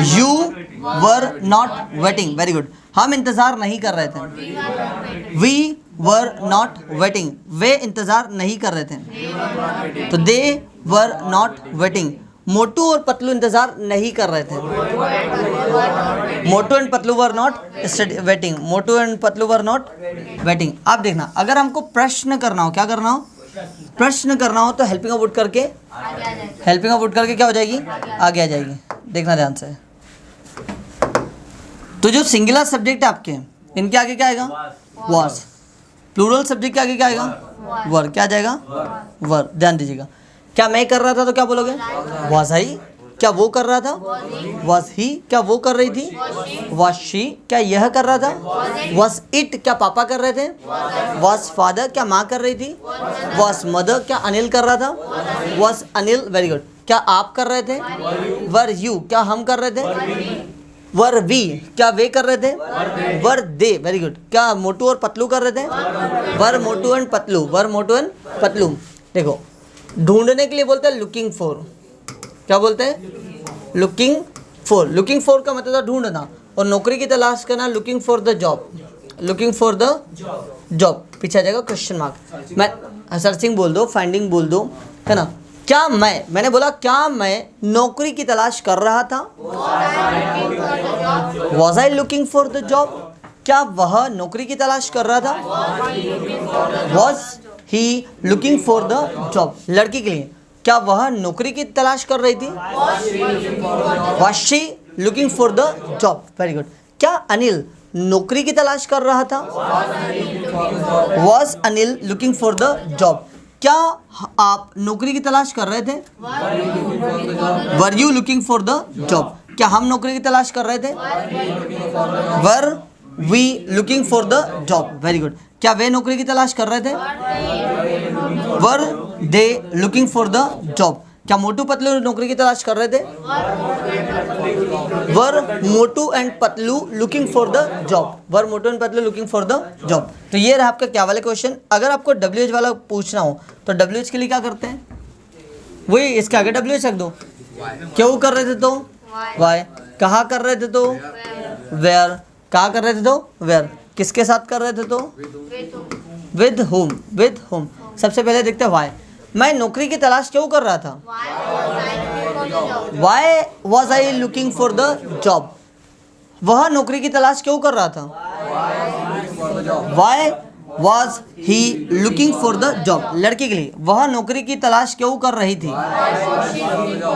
you were not waiting, very good. हम इंतजार नहीं कर रहे थे, वी वर नॉट वेटिंग, वे इंतजार नहीं कर रहे थे, तो दे वर नॉट वेटिंग। मोटू और पतलू इंतजार नहीं कर रहे थे, Motu and Patlu were not waiting, Motu and Patlu were not waiting. आप देखना, अगर हमको प्रश्न करना हो, क्या करना हो, प्रश्न करना हो, तो हेल्पिंग ऑफ वुड करके, हेल्पिंग ऑफ वुड करके क्या हो जाएगी, आगे आ जाएगी। देखना ध्यान से, तो जो सिंगुलर सब्जेक्ट है आपके, इनके आगे क्या आएगा, वॉज। प्लूरल सब्जेक्ट के आगे क्या आएगा, वर। क्या आ जाएगा, वर। ध्यान दीजिएगा, क्या मैं कर रहा था तो क्या बोलोगे, वॉज आई। क्या वो कर रहा था, वॉज ही। क्या वो कर रही थी, वॉज शी। क्या यह कर रहा था, वॉज इट। क्या पापा कर रहे थे, वॉज फादर। क्या माँ कर रही थी, वॉज मदर। क्या अनिल कर रहा था, वॉज अनिल, वेरी गुड। क्या आप कर रहे थे, वर यू। क्या हम कर रहे थे, वर वी। क्या वे कर रहे थे, वर दे, वेरी गुड। क्या मोटू और पतलू कर रहे थे, were Motu and Patlu, were Motu and Patlu. देखो, ढूंढने के लिए बोलते हैं लुकिंग फॉर। क्या बोलते हैं, लुकिंग फॉर। लुकिंग फॉर का मतलब था ढूंढना, और नौकरी की तलाश करना, looking for the job, looking for the job. पीछे आ जाएगा क्वेश्चन मार्क। मैं सर्चिंग बोल दो, फाइंडिंग बोल दो, है ना। क्या मैंने बोला क्या मैं नौकरी की तलाश कर रहा था, was I looking for the job. क्या वह नौकरी की तलाश कर रहा था, was he looking for the job. लड़की के लिए, क्या वह नौकरी की तलाश कर रही थी, was she looking for the job, very good. क्या अनिल नौकरी की तलाश कर रहा था, was Anil looking for the job. क्या आप नौकरी की तलाश कर रहे थे, were you looking for the job. क्या हम नौकरी की तलाश कर रहे थे, were we looking for the job, very good. क्या वे नौकरी की तलाश कर रहे थे, were they looking for the job. क्या मोटू पतलू नौकरी की तलाश कर रहे थे, were Motu and Patlu looking for the job, were Motu and Patlu looking for the job. तो ये रहा आपका क्या वाले क्वेश्चन। अगर आपको WH वाला पूछना हो तो WH के लिए क्या करते हैं, वही इसके आगे WH रख दो। क्यों कर रहे थे तो वाई, कहाँ कर रहे थे तो वेयर, कहाँ कर रहे थे तो वेयर, किसके साथ कर रहे थे तो विद होम, विद होम। सबसे पहले देखते हैं वाई। मैं नौकरी की तलाश क्यों कर रहा था, why was I looking for the job. वह नौकरी की तलाश क्यों कर रहा था, why was he looking for the job. लड़की के लिए, वह नौकरी की तलाश क्यों कर रही थी,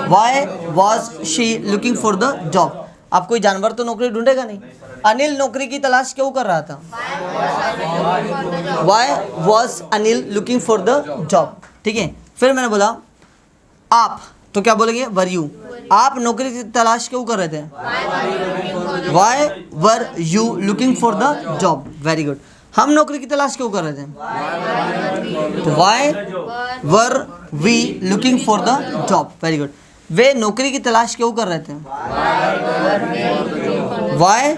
why was she looking for the job. आप कोई जानवर तो नौकरी ढूंढेगा नहीं। अनिल नौकरी की तलाश क्यों कर रहा था, why was Anil looking for the job. ठीक है, फिर मैंने बोला आप, तो क्या बोलेंगे, वर यू। आप नौकरी की तलाश क्यों कर रहे थे, why were you looking for the job, very good. हम नौकरी की तलाश क्यों कर रहे थे, तो why were we looking for the job, very good. वे नौकरी की तलाश क्यों कर रहे थे, why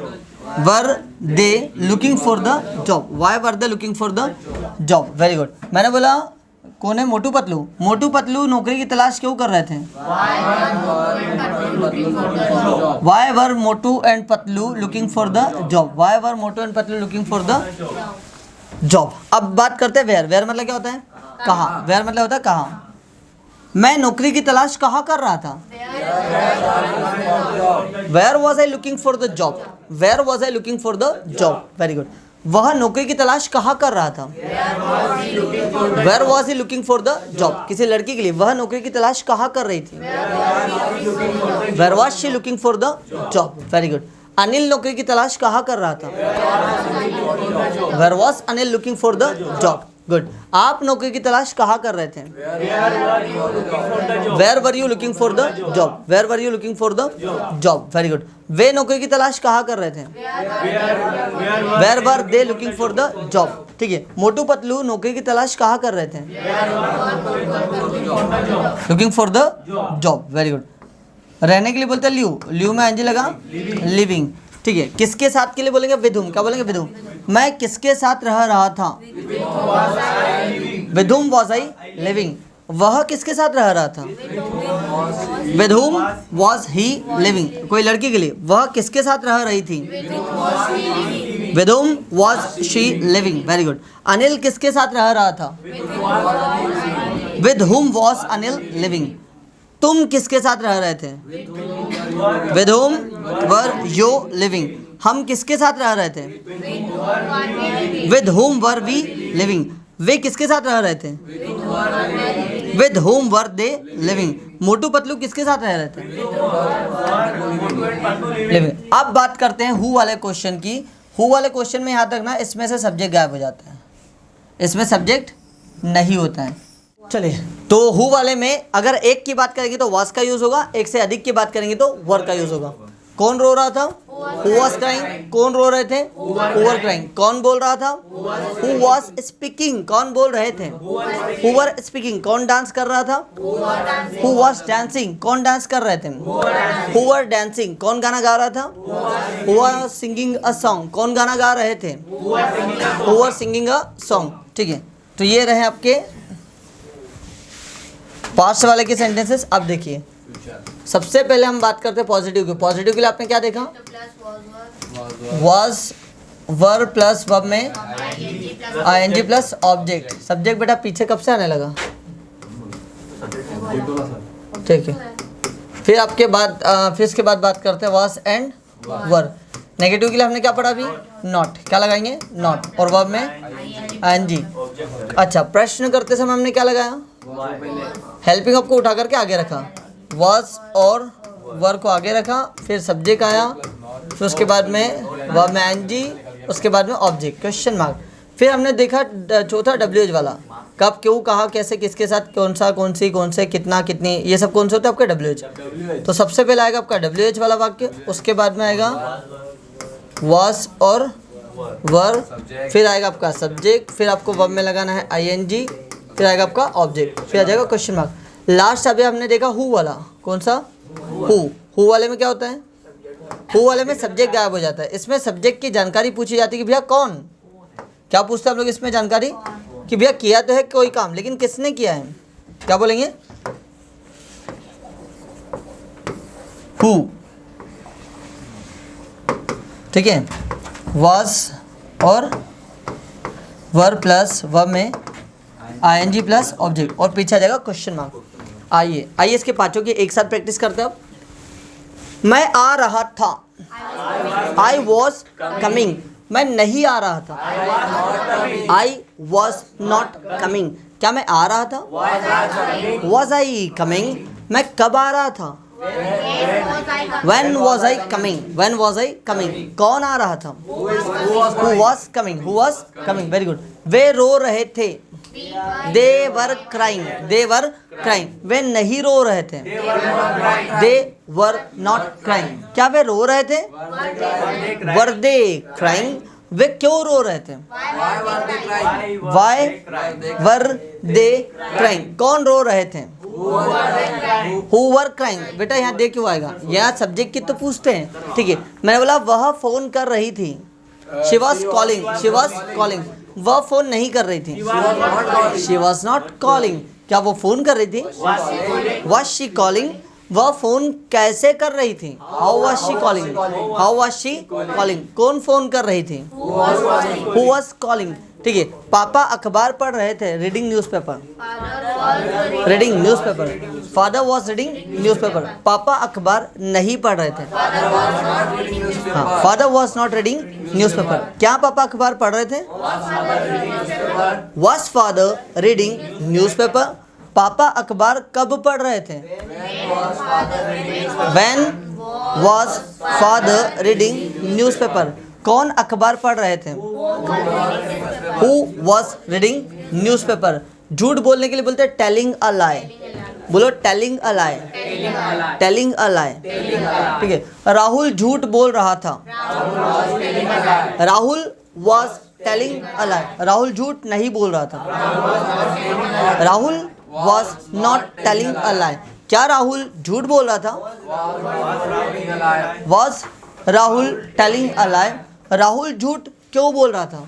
were they looking for the job, why were they looking for the job, very good. मैंने बोला कौन है, मोटू पतलू। मोटू पतलू नौकरी की तलाश क्यों कर रहे थे, why were Motu and Patlu looking for the job, why were Motu and Patlu looking for the job. अब बात करते हैं वेयर। वेयर मतलब क्या होता है, कहाँ। वेयर मतलब होता है कहाँ। मैं नौकरी की तलाश कहाँ कर रहा था, where was I looking for the job, where was I looking for the job, very good. वह नौकरी की तलाश कहाँ कर रहा था, where was he looking for the job. किसी लड़की के लिए, वह नौकरी की तलाश कहाँ कर रही थी, where was she looking for the job, very good. Anil नौकरी की तलाश कहाँ कर रहा था, where was Anil looking for the job, good. आप नौकरी की तलाश कहाँ कर रहे थे, where were you looking for the job, where were you looking for the job, very good. वे नौकरी की तलाश कहाँ कर रहे थे, where were they looking for the job, ठीक है। मोटू पतलू नौकरी की तलाश कहाँ कर रहे थे, looking for the job, very good. रहने के लिए बोलते हैं लिव, लिव में एनजी लगा, लिविंग, ठीक है। किसके साथ के लिए बोलेंगे, विद हुम। क्या बोलेंगे, विद हुम। मैं किसके साथ रह रहा था, with whom was I living. वह किसके साथ रह रहा था? With whom was he living? कोई लड़की के लिए वह किसके साथ रह रही थी? With whom was she living? Very good. Anil किसके साथ रह रहा था? With whom was Anil living? तुम किसके साथ रह रहे थे? With whom were you living? हम किसके साथ रह रहे थे? With whom were we living? वे किसके साथ रह रहे थे? With whom were they living? Motu Patlu किसके साथ रह रहे थे? लिविंग। अब बात करते हैं हु वाले क्वेश्चन की। हु वाले क्वेश्चन में याद रखना, इसमें से सब्जेक्ट गायब हो जाता है, इसमें सब्जेक्ट नहीं होता है। चलिए, तो हु वाले में अगर एक की बात करेंगे तो वाज का यूज होगा, एक से अधिक की बात करेंगे तो वर का यूज होगा। कौन रो रहा था? Who was crying. कौन रो रहे थे? Who were crying. कौन बोल रहा था? Who was speaking. कौन बोल रहे थे? Who were speaking. कौन डांस कर रहा था? Who was dancing. कौन डांस कर रहे थे? Who were dancing. कौन गाना गा रहा था? Who was singing a song. कौन गाना गा रहे थे? Who were singing a song. ठीक है, तो ये रहे आपके पास्ट वाले के सेंटेंसेस। अब देखिए, सबसे पहले हम बात करते हैं पॉजिटिव की। पॉजिटिव के लिए आपने क्या देखा? वाज वर प्लस वर्ब में आईएनजी प्लस ऑब्जेक्ट। सब्जेक्ट बेटा पीछे कब से आने लगा? ठीक है, फिर आपके बाद फिर इसके बाद बात करते हैं वाज एंड वर। नेगेटिव के लिए हमने क्या पढ़ा अभी? नॉट। क्या लगाएंगे? नॉट। और वर्ब में आईएनजी। अच्छा, प्रश्न करते समय हमने क्या लगाया? हेल्पिंग वर्ब को उठा करके आगे रखा, वाज और वर को आगे रखा, फिर सब्जेक्ट आया, फिर उसके बाद में वर्ब में आईएनजी, उसके बाद में ऑब्जेक्ट क्वेश्चन मार्क। फिर हमने देखा चौथा डब्ल्यूएच वाला, कब, क्यों, कहाँ, कैसे, किसके साथ, कौन सा, कौन सी, कौन से, कितना, कितनी, ये सब कौन से होते हैं आपके? डब्ल्यूएच। तो सबसे पहले आएगा आपका डब्ल्यूएच वाला वाक्य, उसके बाद में आएगा वाज और वर, फिर आएगा आपका सब्जेक्ट, फिर आपको वर्ब में लगाना है आईएनजी, फिर आएगा आपका ऑब्जेक्ट, फिर आ जाएगा क्वेश्चन मार्क। लास्ट अभी हमने देखा हु वाला। कौन सा? हु वाले में क्या होता है? हु वाले में सब्जेक्ट गायब हो जाता है। इसमें सब्जेक्ट की जानकारी पूछी जाती है कि भैया कौन, क्या पूछते हैं हम लोग इसमें जानकारी कि भैया किया तो है कोई काम, लेकिन किसने किया है? क्या बोलेंगे? हु। ठीक है, वाज और वर प्लस वर्ब में आईएनजी प्लस ऑब्जेक्ट, और पीछे आ जाएगा क्वेश्चन मार्क। आइए इसके पांचों की एक साथ प्रैक्टिस करते हैं। अब मैं आ रहा था, आई वॉज कमिंग। मैं नहीं आ रहा था, आई वॉज नॉट कमिंग। क्या मैं आ रहा था? Was I coming. मैं कब आ रहा था? When was I coming? When was I coming? कौन आ रहा था? Who was coming? Who was coming? Very good. वे रो रहे थे, they were crying. They were crying. वे नहीं रो रहे थे, they were not crying. क्या वे रो रहे थे? Were they crying? वे क्यों रो रहे थे? Why were they crying? कौन रो रहे थे? Who were crying? बेटा यहाँ दे क्यों आएगा? यहाँ सब्जेक्ट की तो पूछते हैं। ठीक है, मैंने बोला वह फोन कर रही थी, she was calling. She was calling. वह फोन नहीं कर रही थी, she was not calling. क्या वो फोन कर रही थी? Was she calling? वह फोन कैसे कर रही थी? How was she calling? How was she calling? कौन फोन कर रही थी? Who was calling? ठीक है, पापा अखबार पढ़ रहे थे, reading newspaper. Reading newspaper. Father was reading newspaper. पापा अखबार नहीं पढ़ रहे थे। हाँ, father was not reading newspaper. क्या पापा अखबार पढ़ रहे थे? Was father reading newspaper? पापा अखबार कब पढ़ रहे थे? When was father reading newspaper? कौन अखबार पढ़ रहे थे? Who was reading newspaper? झूठ बोलने के लिए बोलते हैं टेलिंग अ लाई। बोलो टेलिंग अ लाई। टेलिंग अ लाई। ठीक है, राहुल झूठ बोल रहा था। Rahul was telling a lie. Rahul झूठ नहीं बोल रहा था। Rahul was not telling a lie. क्या राहुल झूठ बोल रहा था? Was Rahul telling a lie? Rahul झूठ क्यों बोल रहा था?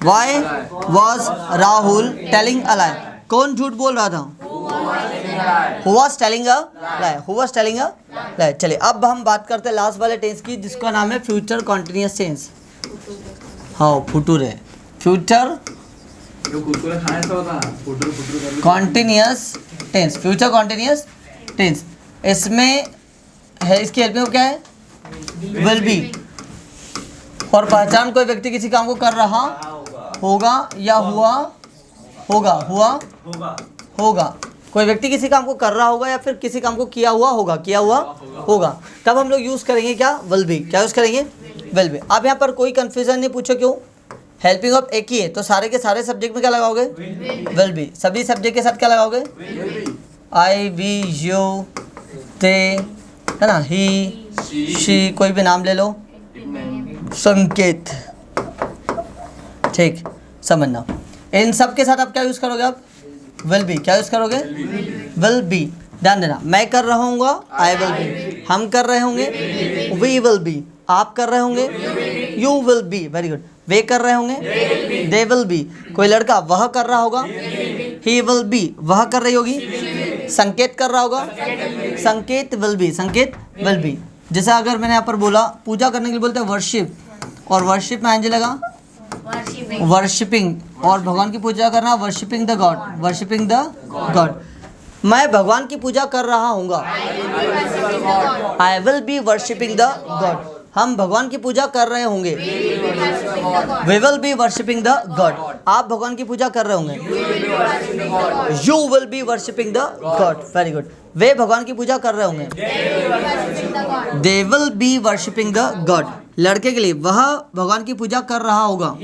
Why was Rahul telling a lie? कौन झूठ बोल रहा था? Who was telling a lie? Who was telling a lie? चलिए अब हम बात करते हैं लास्ट वाले टेंस की, जिसका नाम है फ्यूचर कॉन्टिन्यूअस टेंस। हाँ फुटूर है, future continuous tense, future continuous tense. इसमें है, इसकी हेल्प में क्या है? Will be. और पहचान कोई व्यक्ति किसी काम को कर रहा होगा या हुआ होगा। कोई व्यक्ति किसी काम को कर रहा होगा या फिर किसी काम को किया हुआ होगा, तब हम लोग यूज़ करेंगे क्या? Will be. क्या यूज़ करेंगे? Will be. अब यहाँ पर कोई कंफ्यूजन नहीं, पूछो क्यों? हेल्पिंग ऑफ एक ही है, तो सारे के सारे सब्जेक्ट में क्या लगाओगे? Will be. सभी सब्जेक्ट के साथ क्या लगाओगे? आई, वी, यू, ते, है ना, ही, शी, कोई भी नाम ले लो, संकेत, ठीक, समझना। इन सब के साथ आप क्या यूज़ करोगे? आप विल बी। क्या यूज़ करोगे? Will be. ध्यान देना, मैं कर रहा हूँगा, आई विल बी। हम कर रहे होंगे, वी विल बी। आप कर रहे होंगे, you will be. Very good. वे कर रहे होंगे, दे विल बी। कोई लड़का वह कर रहा होगा, ही विल बी। वह कर रही होगी, संकेत कर रहा होगा, संकेत विल बी। संकेत विल बी। जैसे अगर मैंने यहाँ पर बोला पूजा करने के लिए बोलते हैं वर्शिप, और वर्शिप में आंजे लगा वर्शिपिंग, और भगवान की पूजा करना worshipping the god, worshipping the god. मैं भगवान की पूजा कर रहा हूँगा, I will be worshipping the god. हम भगवान की पूजा कर रहे होंगे, we will be worshipping the god. आप भगवान की पूजा कर रहे होंगे, you will be worshipping the god. Very good. वे भगवान की पूजा कर रहे होंगे, they will be worshipping the god. लड़के के लिए वह भगवान की पूजा कर रहा होगा,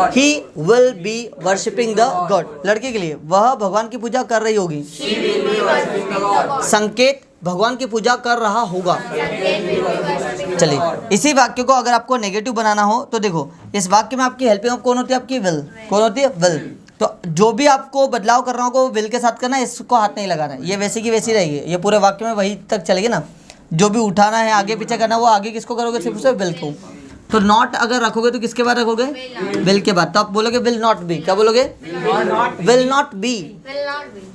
he will be worshipping the god. लड़के के लिए वह भगवान की पूजा कर रही होगी, संकेत भगवान की पूजा कर रहा होगा। चलिए इसी वाक्य को अगर आपको नेगेटिव बनाना हो तो देखो, इस वाक्य में आपकी हेल्पिंग कौन होती है? आपकी विल। कौन होती है? विल। तो जो भी आपको बदलाव कर रहा हो विल के साथ करना है, इसको हाथ नहीं लगाना है, ये वैसी की वैसी रहेगी, ये पूरे वाक्य में वही तक चलेगी ना। जो भी उठाना है आगे पीछे करना, वो आगे किसको करोगे? सिर्फ उसे विल को। तो नॉट अगर रखोगे तो किसके बाद रखोगे? विल के बाद। तो आप बोलोगे विल नॉट बी। क्या बोलोगे? Will not B.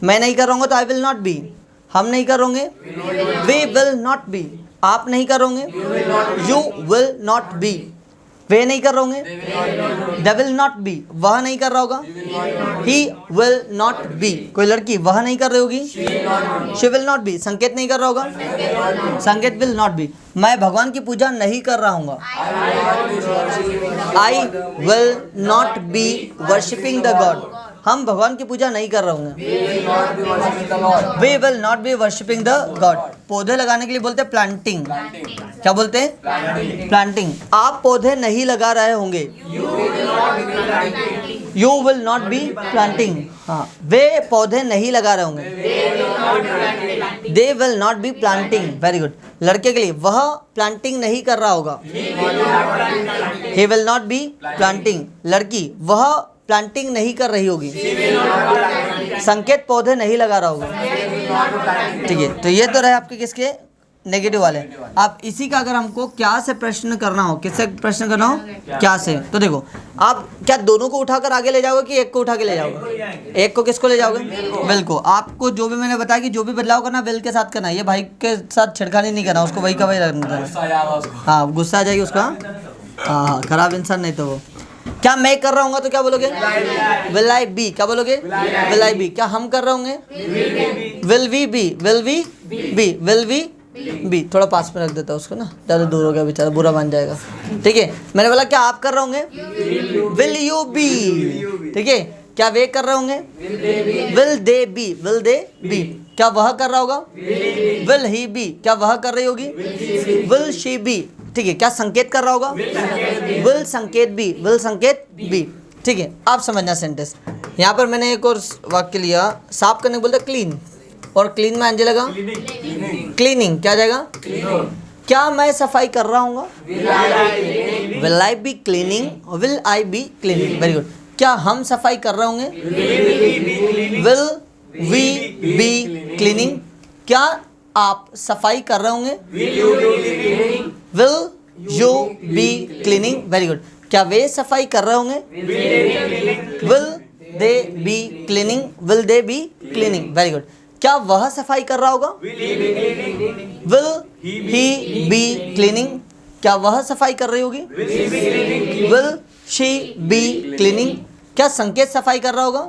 मैं नहीं कर रहा हूँ तो आई विल नॉट बी। हम नहीं करोगे, वी विल नॉट बी। आप नहीं करोगे, यू विल नॉट बी। वे नहीं कर रहोगे, दे विल नॉट बी। वह नहीं कर रहा होगा, ही विल नॉट बी। कोई लड़की वह नहीं कर रही होगी, शी विल नॉट बी। संकेत नहीं कर रहा होगा, संकेत विल नॉट बी। मैं भगवान की पूजा नहीं कर रहा हूँगा, I will not be worshipping the god. हम भगवान की पूजा नहीं कर रहे होंगे, we will not be worshipping the god. पौधे लगाने के लिए बोलते हैं प्लांटिंग। क्या बोलते हैं? प्लांटिंग। आप पौधे नहीं लगा रहे होंगे, you will not B planting. हाँ, वे पौधे नहीं लगा रहे होंगे, they will not B planting. Very good. लड़के के लिए वह प्लांटिंग नहीं कर रहा होगा, he will not B planting. लड़की वह प्लांटिंग नहीं कर रही होगी, संकेत पौधे नहीं लगा रहा होगा। ठीक है, तो ये तो रहे आपके किसके? नेगेटिव वाले। आप इसी का अगर हमको क्या से प्रश्न करना हो, किससे प्रश्न करना हो? क्या से। तो देखो, आप क्या दोनों को उठाकर आगे ले जाओगे कि एक को उठा के ले जाओगे? एक को किसको ले जाओगे? विल को। आपको जो भी मैंने बताया कि जो भी बदलाव करना विल के साथ करना, ये भाई के साथ छिड़खानी नहीं करना, उसको वही का वही रखना। हाँ, गुस्सा आ जाएगी उसका। हाँ, खराब इंसान नहीं तो वो। क्या मैं कर रहा हूँ तो क्या बोलोगे? Will I be. क्या बोलोगे? Will I be. क्या हम कर रहे होंगे? Will we be. Will we be. Will we be. थोड़ा पास में रख देता उसको ना, ज़्यादा दूर हो गया बेचारा, बुरा मान जाएगा। ठीक है, मैंने बोला क्या आप कर रहे होंगे? Will you be. ठीक है, क्या वे कर रहे होंगे? Will they be. Will they be. क्या वह कर रहा होगा? Will he be. क्या वह कर रही होगी? Will she be. ठीक है, क्या संकेत कर रहा होगा? विल संकेत बी। विल संकेत बी। ठीक है, आप समझना सेंटेंस। यहाँ पर मैंने एक और वाक्य लिया, साफ करने बोलते क्लीन, और क्लीन में आंजे लगा क्लीनिंग। क्या जाएगा? क्या मैं सफाई कर रहा हूँ? Will I be cleaning. Will I be cleaning. Very good. क्या हम सफाई कर रहे होंगे? Will we be cleaning. क्या आप सफाई कर रहे होंगे? Will you be cleaning. Very good. क्या वे सफाई कर रहे होंगे? Will they be cleaning, will they be cleaning, very good. क्या वह सफाई कर रहा होगा? विल ही बी क्लीनिंग, क्या वह सफाई कर रही होगी? विल शी बी क्लीनिंग, क्या संकेत सफाई कर रहा होगा?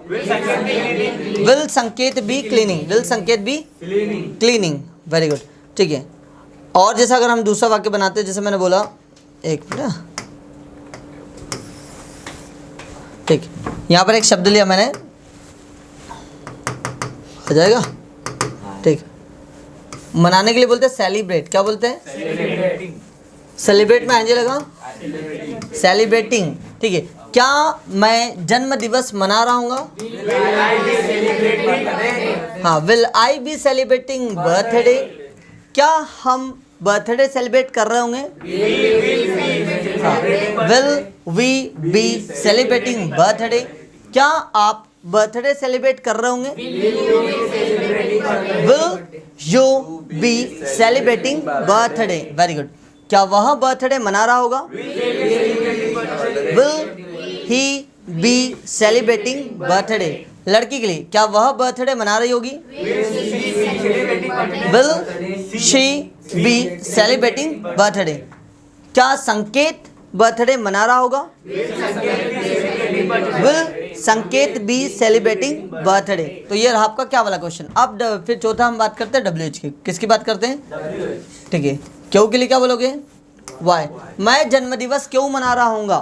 विल संकेत बी क्लीनिंग, विल संकेत बी क्लीनिंग, वेरी गुड, ठीक है। और जैसा अगर हम दूसरा वाक्य बनाते हैं, जैसे मैंने बोला, एक मिनट, ठीक, यहाँ पर एक शब्द लिया मैंने, हो जाएगा, ठीक। मनाने के लिए बोलते हैं सेलिब्रेट, क्या बोलते हैं? सेलिब्रेट में आएंगे लगा, सेलिब्रेटिंग, ठीक है। क्या मैं जन्म दिवस मना रहा हूँगा? हाँ, will I be celebrating birthday, क्या हम बर्थडे सेलिब्रेट कर रहे होंगे? Will we be celebrating birthday, क्या आप बर्थडे सेलिब्रेट कर रहे होंगे? Will you be celebrating birthday, very good. क्या वह बर्थडे मना रहा होगा? Will he be celebrating birthday, लड़की के लिए क्या वह बर्थडे मना रही होगी? Will she be celebrating birthday, क्या संकेत बर्थडे मना रहा होगा? विल संकेत बी सेलिब्रेटिंग बर्थडे। तो ये रहा आपका क्या वाला क्वेश्चन। अब फिर चौथा हम बात करते हैं WH की, किसकी बात करते हैं? ठीक है, क्यों के लिए क्या बोलोगे? वाई, मैं जन्मदिवस क्यों मना रहा हूँगा?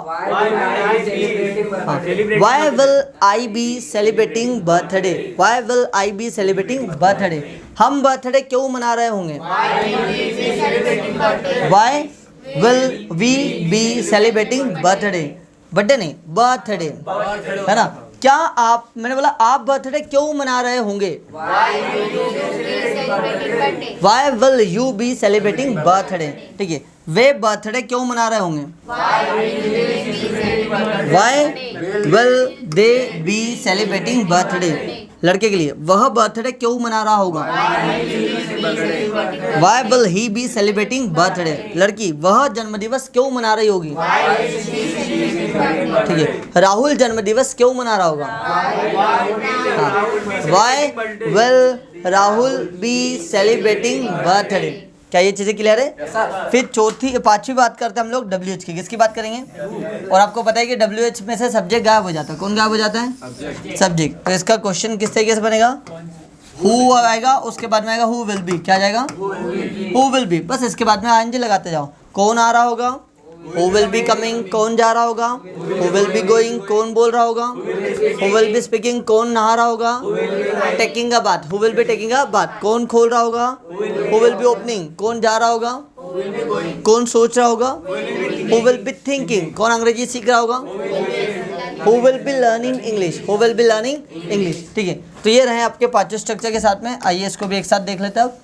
Why will I be celebrating birthday, why will I be celebrating birthday, हम बर्थडे क्यों मना रहे होंगे? Why will we be celebrating birthday, birthday नहीं बर्थडे, है ना। क्या आप, मैंने बोला आप बर्थडे क्यों मना रहे होंगे? Why will you be celebrating birthday, ठीक है। वे बर्थडे क्यों मना रहे होंगे? Why will they be celebrating birthday, लड़के के लिए वह बर्थडे क्यों मना रहा होगा? Why will he be celebrating birthday, लड़की वह जन्मदिवस क्यों मना रही होगी? ठीक है, राहुल जन्मदिवस क्यों मना रहा होगा? Why will Rahul be celebrating birthday. क्या ये चीज़ें क्लियर है? फिर पांचवी बात करते हैं हम लोग WH की, किसकी बात करेंगे? और आपको पता है कि WH में से सब्जेक्ट गायब हो जाता है, कौन गायब हो जाता है? सब्जेक्ट। तो इसका क्वेश्चन किस तरीके से बनेगा? हु आएगा, उसके बाद में आएगा हु विल बी, क्या जाएगा? हु विल बी, बस इसके बाद में आएंगे लगाते जाओ। कौन आ रहा होगा? हु विल बी कमिंग, कौन जा रहा होगा? हु विल बी गोइंग, कौन बोल रहा होगा? हु विल बी स्पीकिंग, कौन नहा रहा होगा? Taking a bath, who will be taking a bath, कौन खोल रहा होगा? हु विल बी ओपनिंग, कौन जा रहा होगा? कौन सोच रहा होगा? हु विल बी थिंकिंग, कौन अंग्रेजी सीख रहा होगा? Who will be learning English, who will be learning English, ठीक है। तो ये रहे आपके पांचों स्ट्रक्चर के साथ में। आइए इसको भी एक साथ देख लेते हैं। अब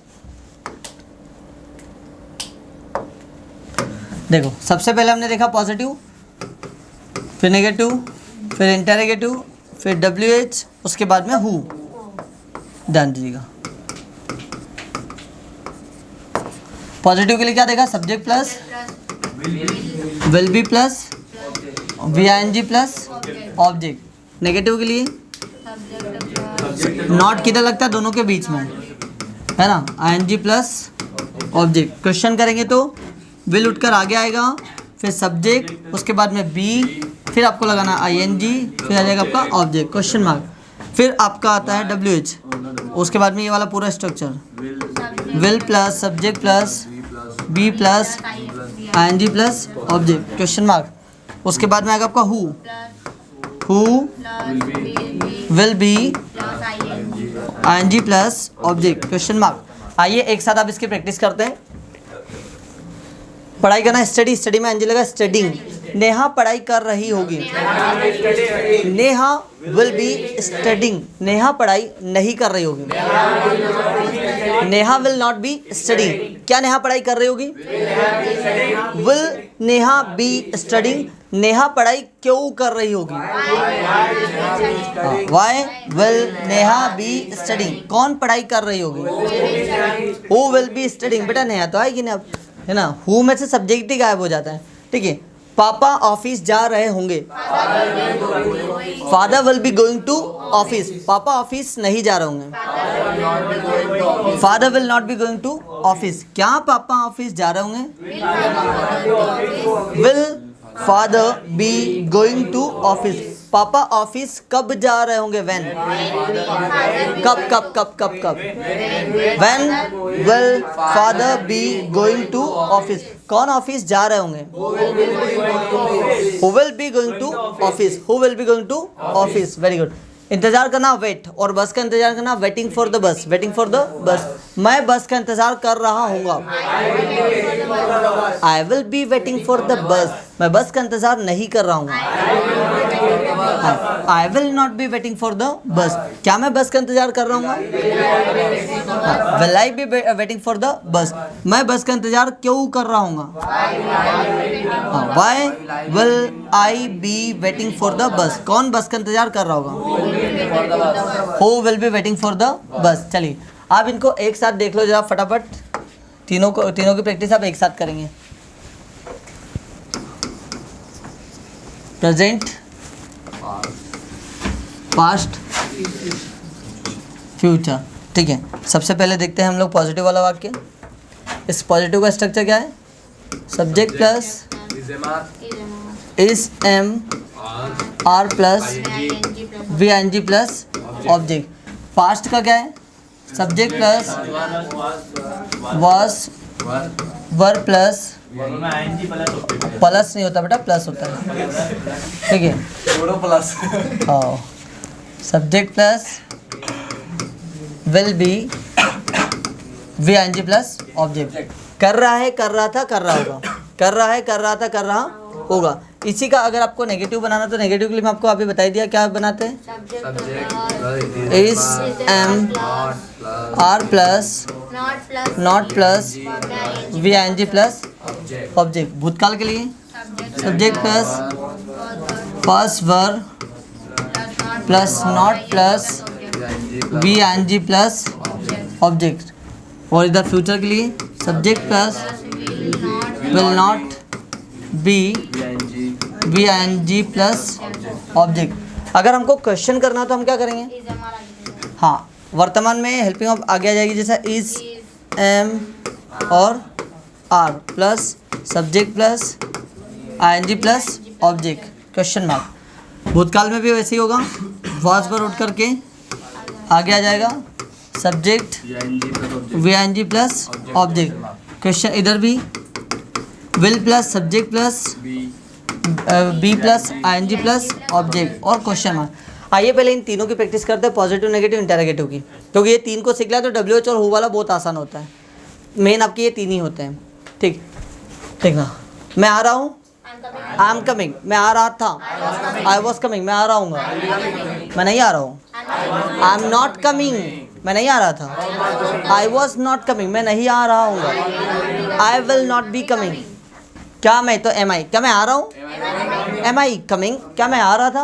देखो, सबसे पहले हमने देखा पॉजिटिव, फिर नेगेटिव, फिर इंटरोगेटिव, फिर WH, उसके बाद में हु। ध्यान दीजिएगा, पॉजिटिव के लिए क्या देखा? Subject plus will B plus VING plus object. Negative के लिए नॉट किधर लगता है? दोनों के बीच में, है ना, ING प्लस ऑब्जेक्ट। क्वेश्चन करेंगे तो विल उठकर आगे आएगा, फिर सब्जेक्ट, उसके बाद में बी, फिर आपको लगाना ING, फिर आ जाएगा आपका ऑब्जेक्ट क्वेश्चन मार्क, फिर आपका आता है WH, उसके बाद में ये वाला पूरा structure will plus subject plus be plus ING plus object question mark, उसके बाद में आएगा आपका who will be ING plus object question mark. आइए एक साथ आप इसकी प्रैक्टिस करते हैं। पढ़ाई करना, स्टडी, स्टडी में अंजलि लगा स्टडिंग। नेहा पढ़ाई कर रही होगी, Neha will be studying, Neha पढ़ाई नहीं कर रही होगी, Neha will not be studying. क्या नेहा पढ़ाई कर रही होगी? Will Neha be studying, Neha पढ़ाई क्यों कर रही होगी? Why will Neha be studying, कौन पढ़ाई कर रही होगी? Who will be studying. बेटा नेहा तो आएगी ना, है ना, हु में से सब्जेक्ट ही गायब हो जाता है, ठीक है। पापा ऑफिस जा रहे होंगे। Father will be going to office, पापा ऑफिस नहीं जा रहे होंगे। Father will not be going to office, क्या पापा ऑफिस जा रहे होंगे? Will father be going to office, पापा ऑफिस कब जा रहे होंगे? व्हेन, कब कब कब कब कब? When will father be going to office, कौन ऑफिस जा रहे होंगे? Who will be going to office, who will be going to office. Very good. इंतजार करना वेट, और बस का इंतजार करना waiting for the bus, waiting for the bus. मैं बस का इंतजार कर रहा हूँगा, I will be waiting for the bus, मैं बस का इंतजार नहीं कर रहा हूँ। I will not be waiting for the bus, क्या मैं बस का इंतजार कर रहा हूँ? Will I be waiting for the bus, मैं बस का इंतजार क्यों कर रहा हूँ? Why will I be waiting for the bus, कौन बस का इंतजार कर रहा होगा? Who will be waiting for the bus। चलिए आप इनको एक साथ देख लो जरा फटाफट, तीनों की प्रैक्टिस आप एक साथ करेंगे। Present, past, future. ठीक है, सबसे पहले देखते हैं हम लोग पॉजिटिव वाला वाक्य। इस पॉजिटिव का स्ट्रक्चर क्या है? Subject plus is am are plus V N G plus object. Past का क्या है? Subject plus was were plus, plus नहीं होता बेटा, प्लस होता है। ठीक है, प्लस। हाँ, subject plus will be V N G plus object. कर रहा है, कर रहा था, कर रहा होगा, कर रहा है, कर रहा था, कर रहा होगा। इसी का अगर आपको नेगेटिव बनाना तो नेगेटिव के लिए मैं आपको अभी बता दिया क्या बनाते हैं। Is am are plus not plus V N G plus object. भूतकाल के लिए subject plus past verb plus not plus V N G plus object. और इधर फ्यूचर के लिए subject plus will not be V N G plus object. अगर हमको question करना तो हम क्या करेंगे? हाँ, वर्तमान में हेल्पिंग ऑफ आगे आ जाएगी, जैसा इज एम और are plus subject plus I N G plus object question mark. भूतकाल में भी वैसे ही होगा, वाज पर उठ करके आगे आ जाएगा subject V N G plus object question. इधर भी will plus subject plus be plus I N G plus object और क्वेश्चन मार्क। आइए पहले इन तीनों की प्रैक्टिस करते हैं, पॉजिटिव, नेगेटिव, इंटरोगेटिव की, क्योंकि ये तीन को सीख लिया तो डब्ल्यूएच और हु वाला बहुत आसान होता है। मेन आपके ये तीन ही होते हैं। ठीक, देखना, मैं आ रहा हूँ, आई एम कमिंग, मैं आ रहा था, आई वॉज कमिंग, मैं आ रहा हूँ, मैं नहीं आ रहा हूँ। आई एम नॉट कमिंग, मैं नहीं आ रहा था। आई वॉज नॉट कमिंग, मैं नहीं आ रहा हूँ। I will not be coming, क्या मैं तो एम आई, क्या मैं आ रहा हूँ? एम आई कमिंग, क्या मैं आ रहा था?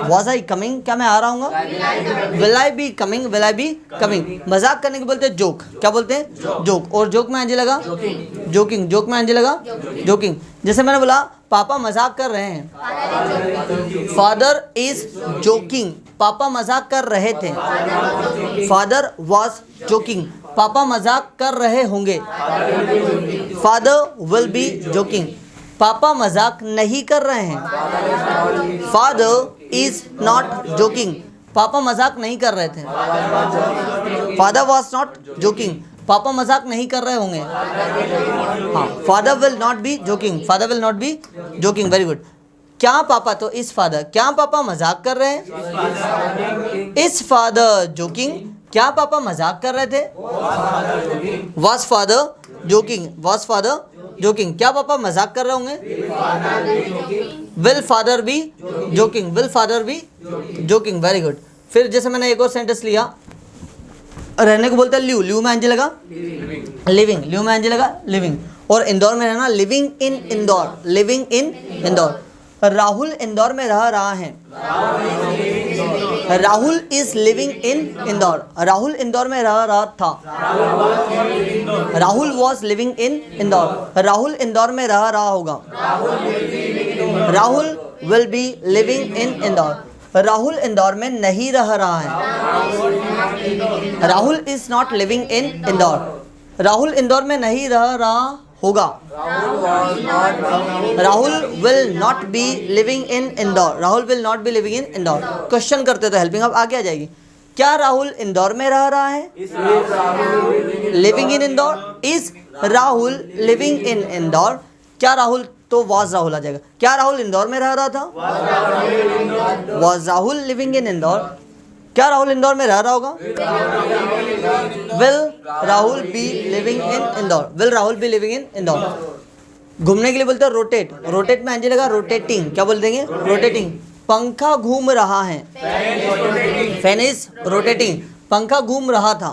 वॉज आई कमिंग, क्या मैं आ रहा हूँ? Will I be coming, will I be coming. मजाक करने को बोलते हैं जोक, क्या बोलते हैं? जोक। और जोक में आंजे लगा जोकिंग, जोक में आंजे लगा जोकिंग। जैसे मैंने बोला पापा मजाक कर रहे हैं, फादर इज जोकिंग, पापा मजाक कर रहे थे। फादर वॉज जोकिंग, पापा मजाक कर रहे होंगे। फादर विल बी जोकिंग, पापा मजाक नहीं कर रहे हैं। फादर इज नॉट जोकिंग, पापा मजाक नहीं कर रहे थे। फादर वॉज नॉट जोकिंग, पापा मजाक नहीं कर रहे होंगे। हाँ, father will not B joking, father will not B joking. Very good. क्या पापा तो इस फादर, क्या पापा मजाक कर रहे हैं? इस फादर जोकिंग, क्या पापा मजाक कर रहे थे? Was father joking, was father joking, क्या पापा मजाक कर रहे होंगे? Will father be joking, will father be joking. Very good. फिर जैसे मैंने एक और सेंटेंस लिया, रहने को बोलते हैं ल्यू, ल्यू में एंजे लगा लिविंग, ल्यू में एंजे लगा लिविंग। और इंदौर में रहना, living in Indore, living in Indore. Rahul Indore में रह रहा है, Rahul is living in Indore. Rahul Indore में रह रहा था। Rahul was living in Indore. Rahul Indore में रह रहा होगा। Rahul will be living in Indore. Rahul Indore में नहीं रह रहा है। Rahul is not living in Indore. Rahul Indore में नहीं रह रहा होगा। Rahul will not B living in Indore. Rahul will not B living in Indore. Question करते तो हेल्पिंग अब आगे आ जाएगी। क्या राहुल इंदौर में रह रहा है? Living in Indore. Is Rahul living in Indore. क्या राहुल, तो वॉज राहुल आ जाएगा। क्या राहुल इंदौर में रह रहा था? Was Rahul living in Indore. क्या राहुल इंदौर में रह रहा होगा? Will Rahul B living in Indore. Will Rahul B living in Indore. घूमने के लिए बोलते हैं रोटेट। रोटेट में एनजी लगा रोटेटिंग। क्या बोल देंगे? रोटेटिंग। पंखा घूम रहा है। Fan is rotating. पंखा घूम रहा था।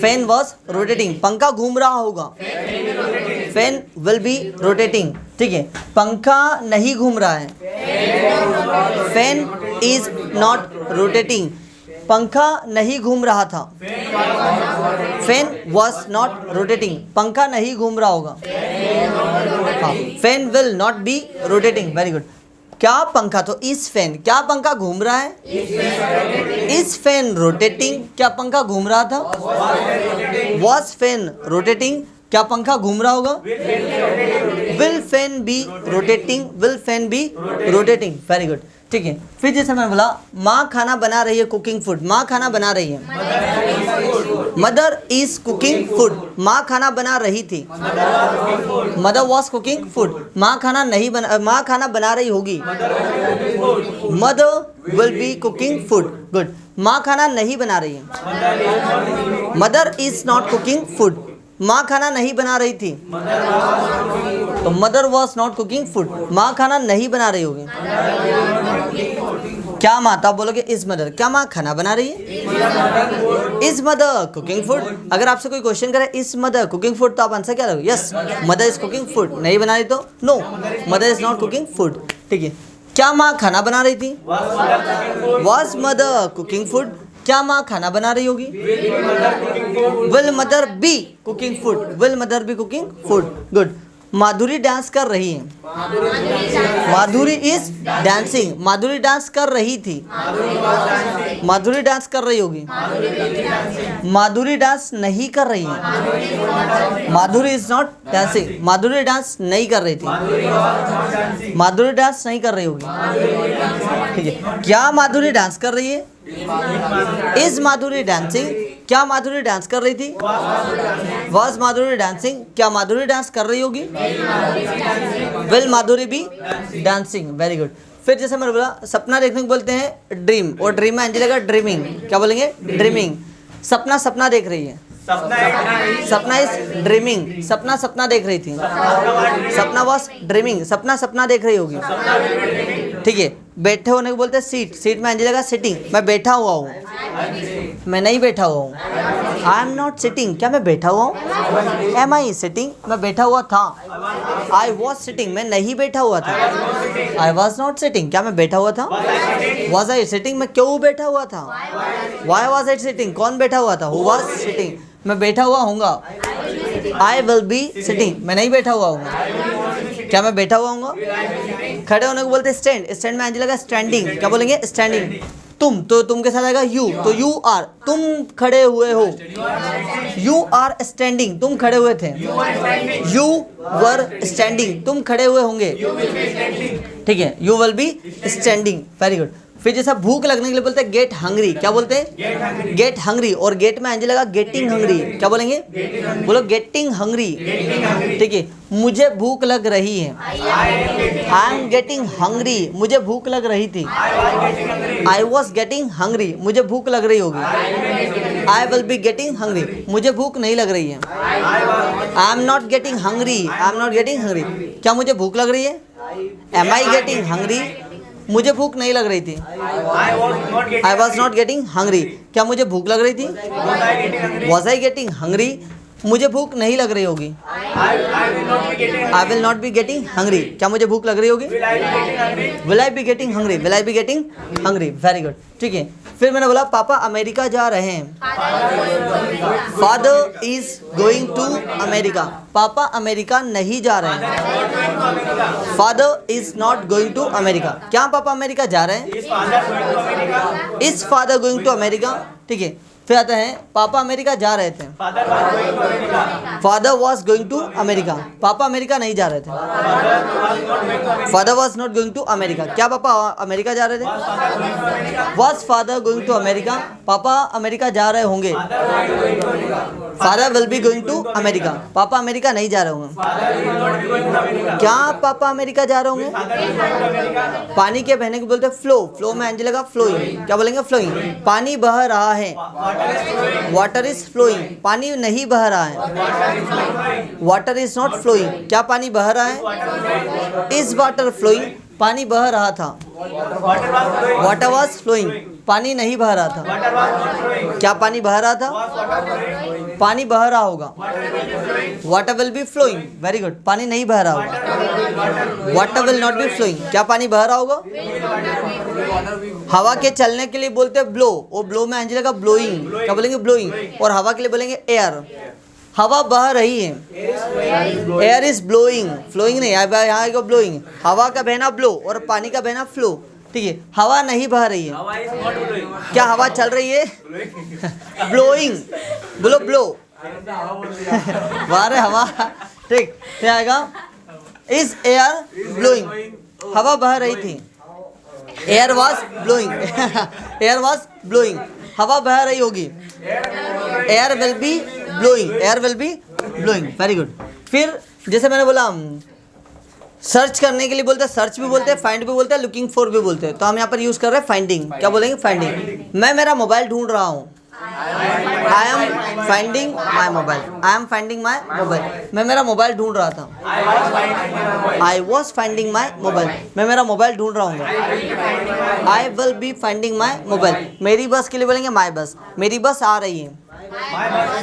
Fan was rotating. पंखा घूम रहा होगा। Fan will be rotating. ठीक है। पंखा नहीं घूम रहा है। Fan is not rotating. पंखा नहीं घूम रहा था। Fan was not rotating. पंखा नहीं घूम रहा होगा। Fan will not be rotating. Very good. क्या पंखा, तो इस फैन, क्या पंखा घूम रहा है? इस फैन रोटेटिंग। क्या पंखा घूम रहा था? Was fan rotating. क्या पंखा घूम रहा होगा? Will fan be rotating. Will fan be rotating. Very good. ठीक है। फिर जैसे मैंने बोला माँ खाना बना रही है, कुकिंग फूड। माँ खाना बना रही है। Mother is cooking food. माँ खाना बना रही थी। Mother was cooking food. माँ खाना नहीं बना, माँ खाना बना रही होगी। Mother will be cooking food. Good. माँ खाना नहीं बना रही है। Mother is not cooking food. माँ खाना नहीं बना रही थी, तो mother was not cooking food. माँ खाना नहीं बना रही होगी। क्या माता, बोलोगे इज मदर। क्या माँ खाना बना रही है? Is mother cooking food. अगर आपसे कोई क्वेश्चन करे इज मदर कुकिंग फूड, तो आप आंसर क्या लोगे? Yes, mother is cooking food. नहीं बना रही तो no, mother is not cooking food. ठीक है। क्या माँ खाना बना रही थी? Was mother cooking food. क्या माँ खाना बना रही होगी? Will mother be cooking food. Will mother be cooking food. Good. Madhuri dance कर रही है। Madhuri is dancing. Madhuri dance कर रही थी। माधुरी डांस कर रही होगी। माधुरी डांस नहीं कर रही है। Madhuri is not dancing. Madhuri dance नहीं कर रही थी। माधुरी डांस नहीं कर रही होगी। ठीक है। क्या माधुरी डांस कर रही है? Is Madhuri dancing. क्या माधुरी डांस कर रही थी? Was Madhuri dancing. क्या माधुरी डांस कर रही होगी? Will Madhuri B dancing. Very good. फिर जैसे मैंने बोला सपना देखने को बोलते हैं ड्रीम, और ड्रीम में लगेगा ड्रीमिंग। क्या बोलेंगे? ड्रीमिंग। सपना सपना देख रही है। सपना इज ड्रीमिंग। सपना सपना देख रही थी। सपना वॉज ड्रीमिंग। सपना सपना देख रही होगी। ठीक है। बैठे होने को बोलते हैं सीट। सीट में लगा सिटिंग। मैं बैठा हुआ हूँ। मैं नहीं बैठा हुआ हूँ। I am not sitting. क्या मैं बैठा हुआ हूँ? Am I sitting. मैं बैठा हुआ था। I was sitting. मैं नहीं बैठा हुआ था। I was not sitting. क्या मैं बैठा हुआ था? Was I sitting. मैं क्यों बैठा हुआ था? Why was I sitting. कौन बैठा हुआ था? Who was sitting. मैं बैठा हुआ हूँगा। I will be sitting. मैं नहीं बैठा हुआ हूँ। क्या मैं बैठा हुआ हूँगा? खड़े होने को बोलते हैं स्टैंड। स्टैंड में लगा स्टैंडिंग। क्या बोलेंगे? स्टैंडिंग। तुम, तो तुम के साथ आएगा यू, तो यू आर। तुम खड़े हुए हो। You are standing. तुम खड़े हुए थे। You were standing. तुम खड़े हुए होंगे। ठीक है। You will be standing. Very good. फिर जैसा भूख लगने के लिए बोलते हैं गेट हंग्री। क्या बोलते हैं? Gate hungry. और गेट में एंजी लगा गेटिंग हंग्री। क्या बोलेंगे? बोलो गेटिंग हंग्री। ठीक है। मुझे भूख लग रही है। I am getting hungry. मुझे भूख लग रही थी। I was getting hungry. मुझे भूख लग रही होगी। I will be getting hungry. मुझे भूख नहीं लग रही है। I am not getting hungry. I am not getting hungry. क्या मुझे भूख लग रही है? Am I getting hungry. मुझे भूख नहीं लग रही थी। I was not getting hungry. क्या मुझे भूख लग रही थी? Was I getting hungry. मुझे भूख नहीं लग रही होगी। I will not B getting hungry. क्या मुझे भूख लग रही होगी? Will I B getting hungry. Will I B getting hungry. Very good, ठीक है। फिर मैंने बोला पापा अमेरिका जा रहे हैं। Father is going to America. पापा अमेरिका नहीं जा रहे हैं। Father is not going to America. क्या पापा अमेरिका जा रहे हैं? Is father going to America, ठीक है। फिर आता है पापा अमेरिका जा रहे थे। Father was going to America. पापा अमेरिका नहीं जा रहे थे। Father was not going to America. क्या पापा अमेरिका जा रहे थे? Was father going to America. पापा अमेरिका जा रहे होंगे। Father will be going to America. पापा अमेरिका नहीं जा रहे होंगे। क्या पापा अमेरिका जा रहे होंगे? पानी के बहने को बोलते हैं फ्लो। फ्लो में एंजल लगा फ्लोइंग। क्या बोलेंगे? फ्लोइंग। पानी बह रहा है। Water is flowing. पानी नहीं बह रहा है। Water is not flowing. क्या पानी बह रहा है? Is water flowing. पानी बह रहा था। Water was flowing. पानी नहीं बह रहा था। क्या पानी बह रहा था? पानी बह रहा होगा। Water will be flowing. Very good. पानी नहीं बह रहा होगा। Water will not be flowing. क्या पानी बह रहा होगा? हवा के चलने के लिए बोलते हैं ब्लो। वो ब्लो में एंजल का ब्लोइंग। क्या बोलेंगे? ब्लोइंग। और हवा के लिए बोलेंगे एयर। हवा बह रही है। Air is blowing. फ्लोइंग नहीं, यहाँ को ब्लोइंग। हवा का बहना ब्लो और पानी का बहना फ्लो, ठीक है। हवा नहीं बह रही है। क्या हवा चल रही है? ब्लोइंग। बोलो ब्लो। बाहर है हवा, ठीक। क्या आएगा? Is air blowing. हवा बह रही थी। Air was blowing. Air was blowing. हवा बह रही होगी। Air will be blowing. Air will be blowing. Very good. फिर जैसे मैंने बोला सर्च करने के लिए बोलते हैं, सर्च भी बोलते हैं, फाइंड भी बोलते हैं, लुकिंग फॉर भी बोलते हैं। तो हम यहाँ पर यूज कर रहे हैं फाइंडिंग। क्या बोलेंगे? फाइंडिंग। मैं मेरा मोबाइल ढूंढ रहा हूँ। I am finding my mobile. I am finding my mobile. मैं मेरा मोबाइल ढूंढ रहा था। I was finding my mobile. मैं मेरा मोबाइल ढूंढ रहा हूँ। I will be finding my mobile. मेरी बस के लिए बोलेंगे माई बस। मेरी बस आ रही है।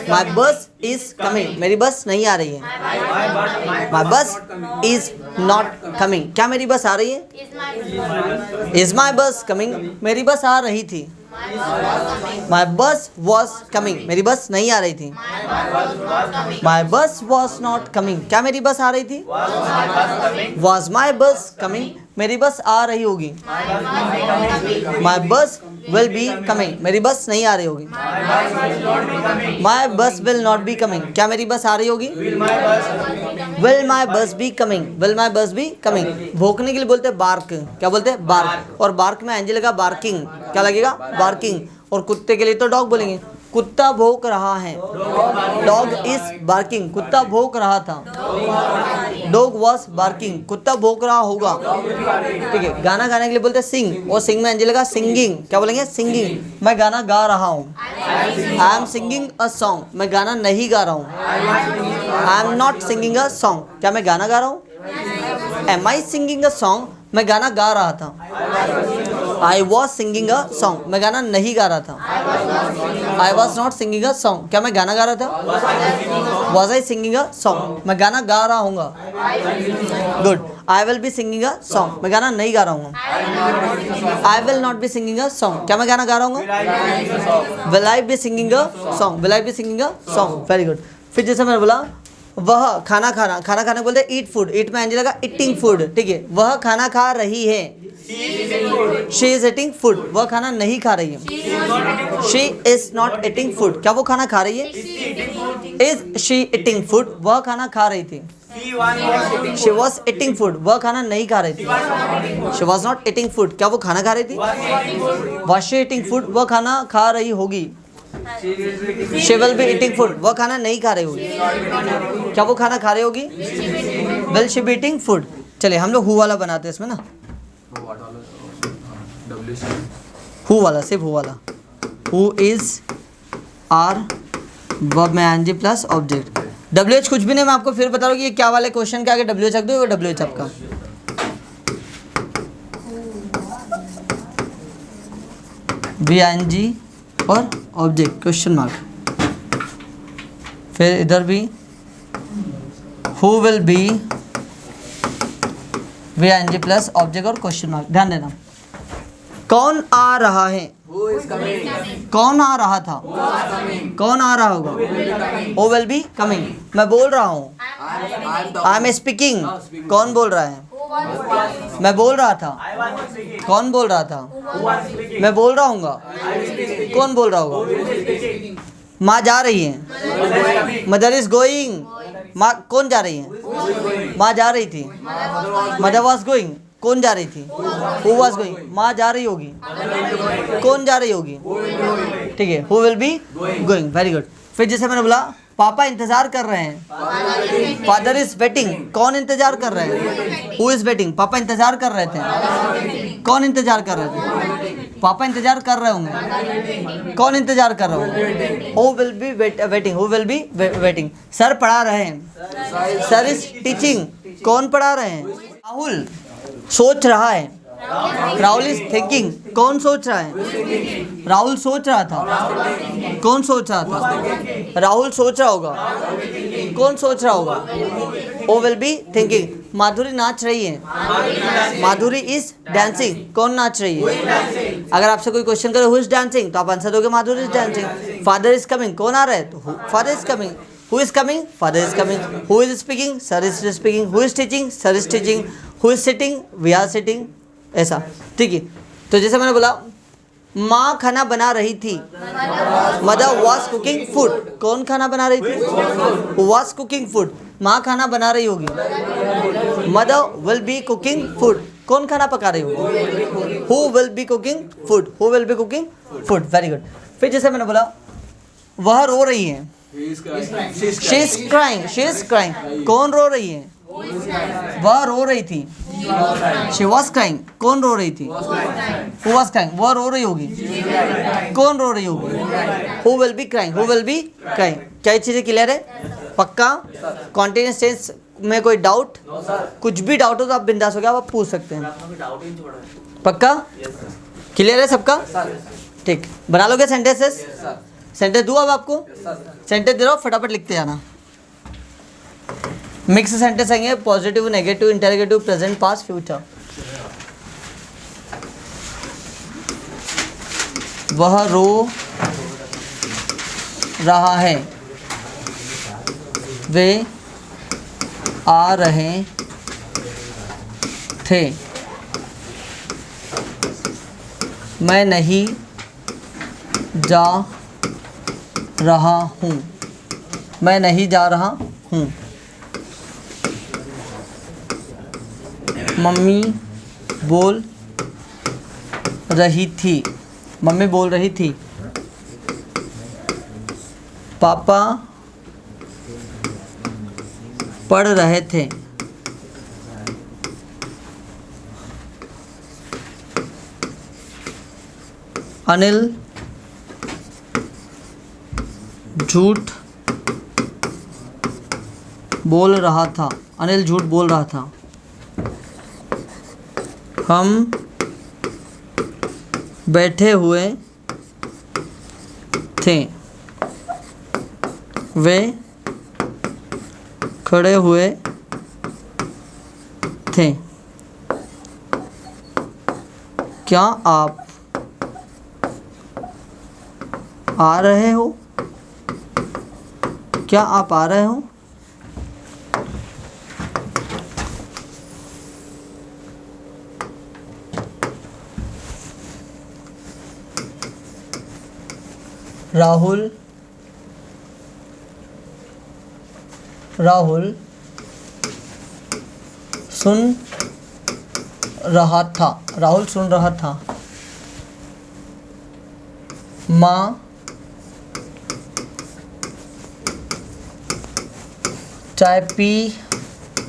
माई बस इज कमिंग। मेरी बस नहीं आ रही है। माई बस इज नॉट कमिंग। क्या मेरी बस आ रही है? इज माई बस कमिंग। मेरी बस आ रही थी। माई बस वॉज कमिंग। मेरी बस नहीं आ रही थी। माई बस वॉज नॉट कमिंग। क्या मेरी बस आ रही थी? वॉज माई बस कमिंग। मेरी बस आ रही होगी। माई बस विल बी कमिंग। मेरी बस नहीं आ रही होगी। माई बस विल नॉट बी कमिंग। क्या मेरी बस आ रही होगी? विल माई बस बी कमिंग। विल माई बस बी कमिंग। भौंकने के लिए बोलते हैं बार्क। क्या बोलते हैं? बार्क। और बार्क में एंजल लगा बार्किंग। क्या लगेगा? बार्किंग। और कुत्ते के लिए तो डॉग बोलेंगे। कुत्ता भौंक रहा है। Dog is barking. कुत्ता भौंक रहा था। Dog was barking. कुत्ता भौंक रहा होगा, ठीक है। गाना गाने के लिए बोलते हैं सिंग। और सिंग में एंजल लगा सिंगिंग। क्या बोलेंगे? सिंगिंग। मैं गाना गा रहा हूँ। I am singing a song. मैं गाना नहीं गा रहा हूँ। I am not singing a song. क्या मैं गाना गा रहा हूँ? Am I singing a song. मैं गाना गा रहा था। I was singing a song. मैं गाना नहीं गा रहा था। I was not singing a song. क्या मैं गाना गा रहा था? Was I singing a song. मैं गाना गा रहा हूँगा। Good. I will be singing a song. मैं गाना नहीं गा रहा हूँ। I will not be singing a song. क्या मैं गाना गा रहा हूँ? Will I be singing a song. Will I be singing a song. Very good. फिर जैसे मैंने बोला वह खाना खाना। खाना खाने बोलते हैं ईट फूड। ईट में एंजल लगा ईटिंग फूड, ठीक है। वह खाना खा रही है। She is eating food. वह खाना नहीं खा रही है। She is not eating food. क्या वो खाना खा रही है? Is she eating food. वह खाना खा रही थी। She was eating food. वह खाना नहीं खा रही थी। She was not eating food. क्या वो खाना खा रही थी? Was she eating food. वह खाना खा रही होगी। She will be eating food. वह खाना नहीं खा रही होगी। क्या वो खाना खा रही होगी? Will she be eating food. चलिए हम लोग हु वाला बनाते हैं इसमें ना। हु वाला, सिर्फ हु वाला। हु इज आर वर्ब में एनजी प्लस ऑब्जेक्ट। WH कुछ भी नहीं, मैं आपको फिर बता रहा हूँ कि ये क्या वाले क्वेश्चन के आगे WH रख दो, वो WH आपका। VING और ऑब्जेक्ट क्वेश्चन मार्क। फिर इधर भी who will B VING plus object और क्वेश्चन मार्क। ध्यान देना, कौन आ रहा है, कौन आ रहा था, कौन आ रहा होगा, हु विल बी कमिंग। मैं बोल रहा हूँ, आई एम स्पीकिंग, कौन बोल रहा है, मैं बोल रहा था, कौन बोल रहा था, मैं बोल रहा हूँगा, कौन बोल रहा होगा। माँ जा रही है, मदर इज गोइंग, माँ कौन जा रही है, माँ जा रही थी, मदर वॉज गोइंग, कौन जा रही थी, हु वॉज गोइंग, माँ जा रही होगी, कौन जा रही होगी, ठीक है, who will be going, very good. फिर जैसे मैंने बोला पापा इंतजार कर रहे हैं, फादर इज वेटिंग, कौन इंतजार कर रहे हैं, हु इज वेटिंग, पापा इंतजार कर रहे थे, कौन इंतजार कर रहे थे, पापा इंतजार कर रहे होंगे, कौन इंतजार कर रहा होगा, who will be waiting, who will be waiting. Sir पढ़ा रहे हैं, सर इज टीचिंग, कौन पढ़ा रहे हैं, राहुल सोच रहा है, राहुल इज थिंकिंग, कौन सोच रहा है, राहुल सोच रहा था, कौन सोच रहा था, राहुल सोच रहा होगा, कौन सोच रहा होगा, हु विल बी थिंकिंग। माधुरी नाच रही है, माधुरी इज डांसिंग, कौन नाच रही है। अगर आपसे कोई क्वेश्चन करे हु इज डांसिंग तो आप आंसर दोगे Madhuri is dancing. Father is coming, कौन आ रहा है, तो father is coming. Who is coming, father is coming. Who is speaking, sir is speaking. Who is teaching, sir is teaching. Who is sitting, we are sitting, ऐसा, ठीक है। तो जैसे मैंने बोला माँ खाना बना रही थी, मदर वॉज कुकिंग फूड, कौन खाना बना रही थी, वॉज कुकिंग फूड, माँ खाना बना रही होगी, mother will be cooking food, कौन खाना पका रही होगी, who will B cooking food, who will B cooking food, very good. फिर जैसे मैंने बोला वह रो रही है, she is crying, she is crying, कौन रो रही है, वह रो रही थी, शी वॉज क्राइंग, कौन रो रही थी, हु वॉज क्राइंग, वह रो रही होगी, कौन रो रही होगी, who will B crying, who will B crying. क्या ये चीज़ें क्लियर है, पक्का। कॉन्टिन्यूअस टेंस में कोई डाउट, कुछ भी डाउट हो तो आप बिंदास हो गया, आप पूछ सकते हैं, पक्का क्लियर है सबका, ठीक। बना लोगे सेंटेंसेस, सेंटेंस दूँ अब आपको, सेंटेंस दे रहा हूँ, फटाफट लिखते जाना। मिक्स सेंटेंस आएंगे, positive, negative, interrogative, present, past, future. वह रो रहा है, वे आ रहे थे, मैं नहीं जा रहा हूँ, मैं नहीं जा रहा हूँ। मम्मी बोल रही थी, मम्मी बोल रही थी, पापा पढ़ रहे थे, अनिल झूठ बोल रहा था, अनिल झूठ बोल रहा था, हम बैठे हुए थे, वे खड़े हुए थे। क्या आप आ रहे हो, क्या आप आ रहे हो। राहुल सुन रहा था, राहुल सुन रहा था। माँ चाय पी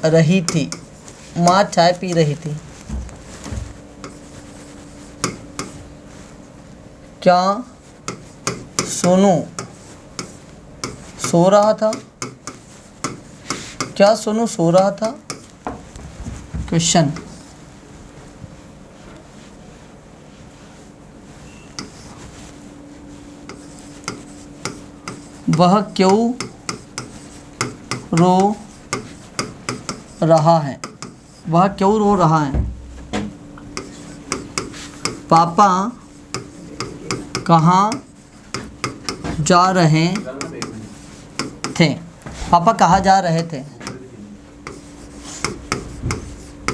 रही थी, माँ चाय पी रही थी। क्या सोनू सो रहा था, क्या सोनू सो रहा था। क्वेश्चन, वह क्यों रो रहा है? वह क्यों रो रहा है? पापा कहाँ जा रहे थे? पापा कहाँ जा रहे थे?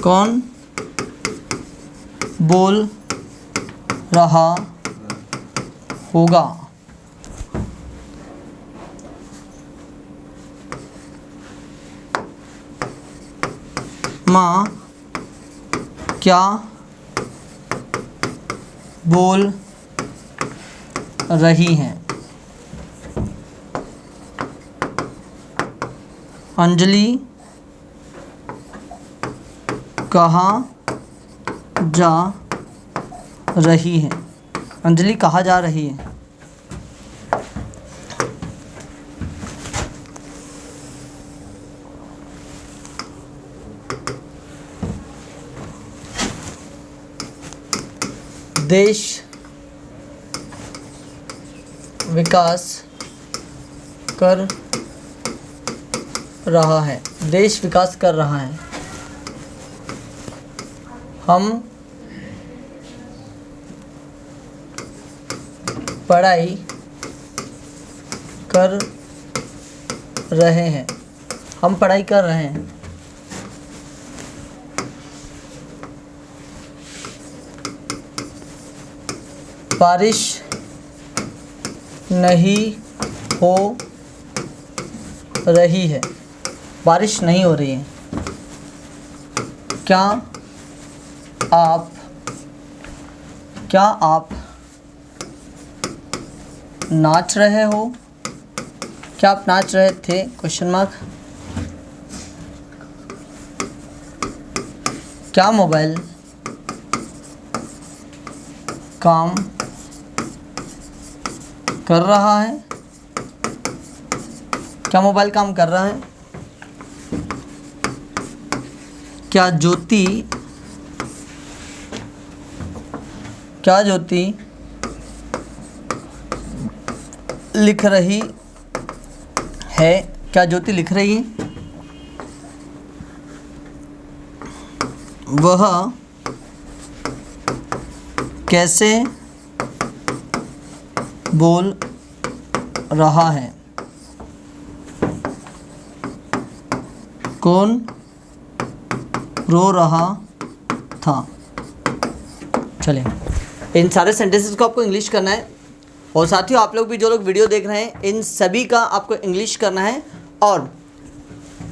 कौन बोल रहा होगा? माँ क्या बोल रही हैं? अंजलि कहाँ जा रही है? अंजलि कहाँ जा रही है? देश विकास कर रहा है। देश विकास कर रहा है। हम पढ़ाई कर रहे हैं। हम पढ़ाई कर रहे हैं। बारिश नहीं हो रही है। बारिश नहीं हो रही है। क्या आप नाच रहे हो? क्या आप नाच रहे थे? Question mark. क्या मोबाइल काम कर रहा है? क्या मोबाइल काम कर रहा है? क्या ज्योति लिख रही है? क्या ज्योति लिख रही है? वह कैसे बोल रहा है? कौन रो रहा था? चलिए, इन सारे सेंटेंसेस को आपको इंग्लिश करना है। और साथियों, आप लोग भी जो लोग वीडियो देख रहे हैं, इन सभी का आपको इंग्लिश करना है। और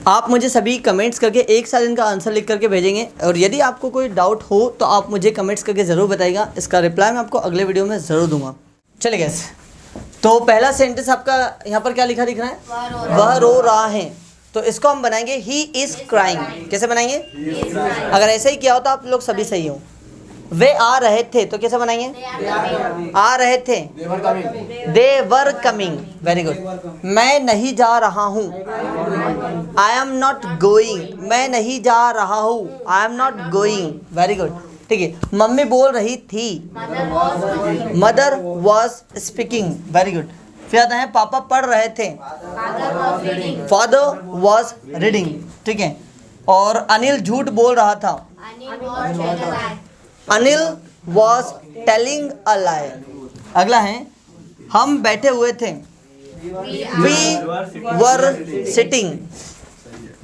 आप मुझे सभी कमेंट्स करके एक साथ इनका आंसर लिख करके भेजेंगे। और यदि आपको कोई डाउट हो तो आप मुझे कमेंट्स करके ज़रूर बताइएगा। इसका रिप्लाई मैं आपको अगले वीडियो में ज़रूर दूंगा। चलिए गैस, तो पहला सेंटेंस आपका यहाँ पर क्या लिखा दिख रहा है? वह रो रहा है। तो इसको हम बनाएंगे ही इज़ क्राइंग। कैसे बनाएंगे? अगर ऐसे ही किया हो तो आप लोग सभी सही हो। वे आ रहे थे, तो कैसे बनाएंगे? आ रहे थे। They were coming. Very good. मैं नहीं जा रहा हूँ। I am not going. मैं नहीं जा रहा हूँ। I am not going. Very good. ठीक है। मम्मी बोल रही थी। Mother was speaking. Very good. फिर आता है पापा पढ़ रहे थे। Father was reading. ठीक है। और अनिल झूठ बोल रहा था। अनिल वॉज टेलिंग अ लाई। अगला है हम बैठे हुए थे। We were sitting.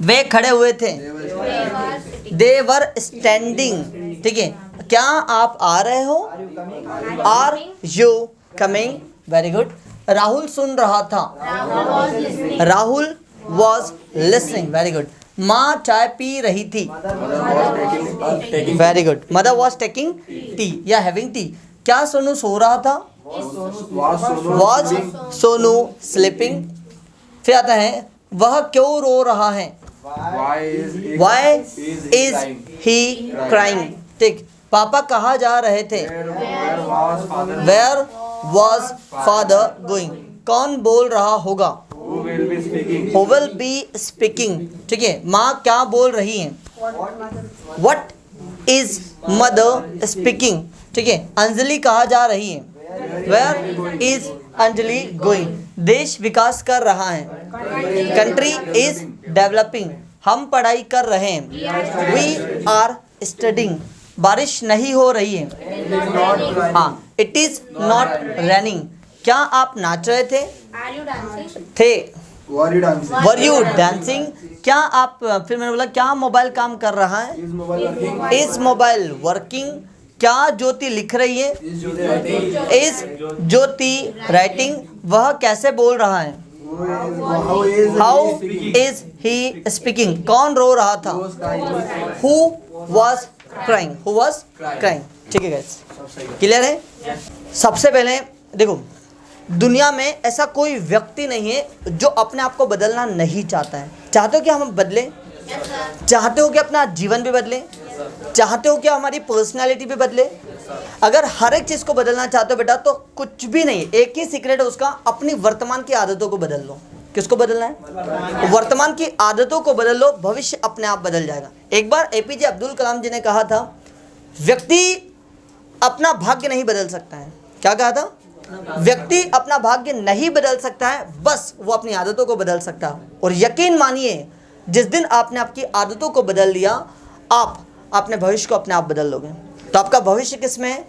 वे खड़े हुए थे। They were standing. ठीक है। क्या आप आ रहे हो? Are you coming? Very good. Rahul सुन रहा था। Rahul was listening. Very good. माँ चाय पी रही थी। Very good. Mother was taking tea या हैविंग टी। क्या सोनू सो रहा था? Was Sonu sleeping. फिर आता है वह क्यों रो रहा है? Why is he crying. ठीक। पापा कहाँ जा रहे थे? Where was father going. कौन बोल रहा होगा? Who will be speaking। ठीक है। माँ क्या बोल रही है? What is mother speaking। ठीक है। अंजलि कहाँ जा रही है? Where is Anjali going। देश विकास कर रहा है। Country is डेवलपिंग, हम पढ़ाई कर रहे हैं। वी आर स्टडिंग, बारिश नहीं हो रही है। हाँ, इट इज नॉट रैनिंग, क्या आप नाच रहे थे? थे। वर यू डांसिंग, क्या आप, फिर मैंने बोला क्या मोबाइल काम कर रहा है? इज मोबाइल वर्किंग, क्या ज्योति लिख रही है? इज ज्योति राइटिंग, वह कैसे बोल रहा है? हाउ इज ही स्पीकिंग, कौन रो रहा था? Who was crying, who was crying. ठीक है गाइस, क्लियर है? सबसे पहले देखो, दुनिया में ऐसा कोई व्यक्ति नहीं है जो अपने आप को बदलना नहीं चाहता है। चाहते हो कि हम बदले? चाहते हो कि अपना जीवन भी बदले? चाहते हो कि हमारी पर्सनालिटी भी बदले? अगर हर एक चीज़ को बदलना चाहते हो बेटा तो कुछ भी नहीं, एक ही सीक्रेट है उसका, अपनी वर्तमान की आदतों को बदल लो। किसको बदलना है? वर्तमान की आदतों को बदल लो, भविष्य अपने आप बदल जाएगा। एक बार एपीजे अब्दुल कलाम जी ने कहा था, व्यक्ति अपना भाग्य नहीं बदल सकता है। क्या कहा था? व्यक्ति अपना भाग्य नहीं बदल सकता है, बस वो अपनी आदतों को बदल सकता है। और यकीन मानिए, जिस दिन आपने आपकी आदतों को बदल दिया, आप अपने भविष्य को अपने आप बदल लोगे। तो आपका भविष्य किस में है?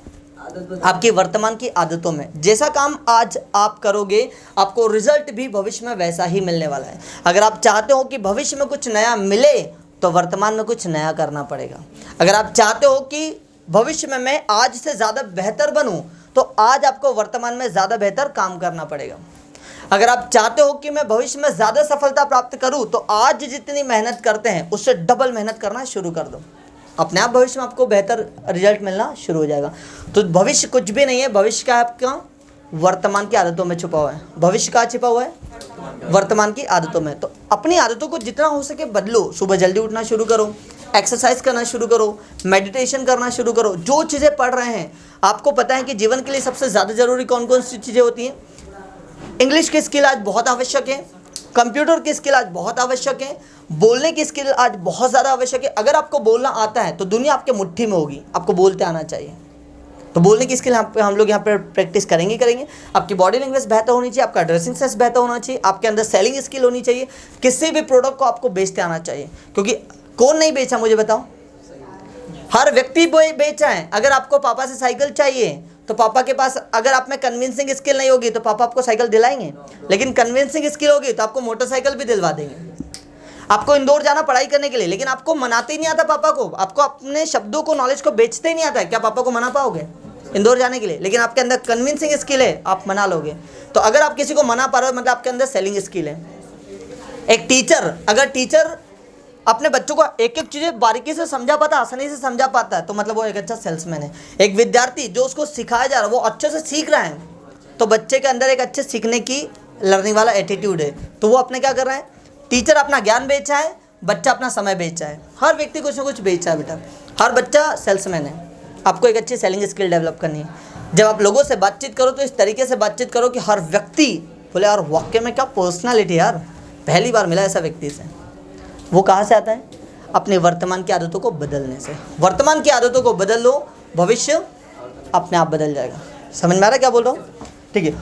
आपकी वर्तमान की आदतों में। जैसा काम आज आप करोगे, आपको रिजल्ट भी भविष्य में वैसा ही मिलने वाला है। अगर आप चाहते हो कि भविष्य में कुछ नया मिले तो वर्तमान में कुछ नया करना पड़ेगा। अगर आप चाहते हो कि भविष्य में मैं आज से ज़्यादा बेहतर बनूं तो आज आपको वर्तमान में ज़्यादा बेहतर काम करना पड़ेगा। अगर आप चाहते हो कि मैं भविष्य में ज़्यादा सफलता प्राप्त करूं तो आज जितनी मेहनत करते हैं उससे डबल मेहनत करना शुरू कर दो। अपने आप भविष्य में आपको बेहतर रिजल्ट मिलना शुरू हो जाएगा। तो भविष्य कुछ भी नहीं है, भविष्य का आपका वर्तमान की आदतों में छुपा हुआ है। भविष्य कहाँ छिपा हुआ है? वर्तमान की आदतों में। तो अपनी आदतों को जितना हो सके बदलो। सुबह जल्दी उठना शुरू करो, एक्सरसाइज करना शुरू करो, मेडिटेशन करना शुरू करो। जो चीज़ें पढ़ रहे हैं, आपको पता है कि जीवन के लिए सबसे ज़्यादा ज़रूरी कौन कौन सी चीज़ें होती हैं? इंग्लिश की स्किल आज बहुत आवश्यक है, कंप्यूटर की स्किल आज बहुत आवश्यक है, बोलने की स्किल आज बहुत ज़्यादा आवश्यक है। अगर आपको बोलना आता है तो दुनिया आपके मुट्ठी में होगी, आपको बोलते आना चाहिए। तो बोलने की स्किल हम लोग यहाँ पर प्रैक्टिस करेंगे। आपकी बॉडी लैंग्वेज बेहतर होनी चाहिए, आपका ड्रेसिंग सेंस बेहतर होना चाहिए, आपके अंदर सेलिंग स्किल होनी चाहिए। किसी भी प्रोडक्ट को आपको बेचते आना चाहिए, क्योंकि कौन नहीं बेचा मुझे बताओ? हर व्यक्ति बेचा है। अगर आपको पापा से साइकिल चाहिए तो पापा के पास, अगर आप में कन्विंसिंग स्किल नहीं होगी तो पापा आपको साइकिल दिलाएंगे, लेकिन कन्विंसिंग स्किल होगी तो आपको मोटरसाइकिल भी दिलवा देंगे। आपको इंदौर जाना पढ़ाई करने के लिए, लेकिन आपको मनाते ही नहीं आता पापा को, आपको अपने शब्दों को, नॉलेज को बेचते ही नहीं आता है, क्या पापा को मना पाओगे इंदौर जाने के लिए? लेकिन आपके अंदर कन्विंसिंग स्किल है, आप मना लोगे। तो अगर आप किसी को मना पा रहे हो मतलब आपके अंदर सेलिंग स्किल है। एक टीचर, अगर टीचर अपने बच्चों को एक एक चीज़ें बारीकी से समझा पाता, आसानी से समझा पाता है, तो मतलब वो एक अच्छा सेल्समैन है। एक विद्यार्थी जो उसको सिखाया जा रहा है वो अच्छे से सीख रहा है, तो बच्चे के अंदर एक अच्छे सीखने की, लर्निंग वाला एटीट्यूड है, तो वो अपने क्या कर रहा है? टीचर अपना ज्ञान बेचा है, बच्चा अपना समय बेचा है। हर व्यक्ति कुछ ना कुछ बेचा है बेटा, हर बच्चा सेल्समैन है। आपको एक अच्छी सेलिंग स्किल डेवलप करनी है। जब आप लोगों से बातचीत करो तो इस तरीके से बातचीत करो कि हर व्यक्ति बोले यार वाकई में क्या पर्सनालिटी यार, पहली बार मिला ऐसा व्यक्ति से। वो कहाँ से आता है? अपने वर्तमान की आदतों को बदलने से। वर्तमान की आदतों को बदल लो, भविष्य अपने आप बदल जाएगा। समझ में आ रहा है क्या बोल रहा हूँ? ठीक है।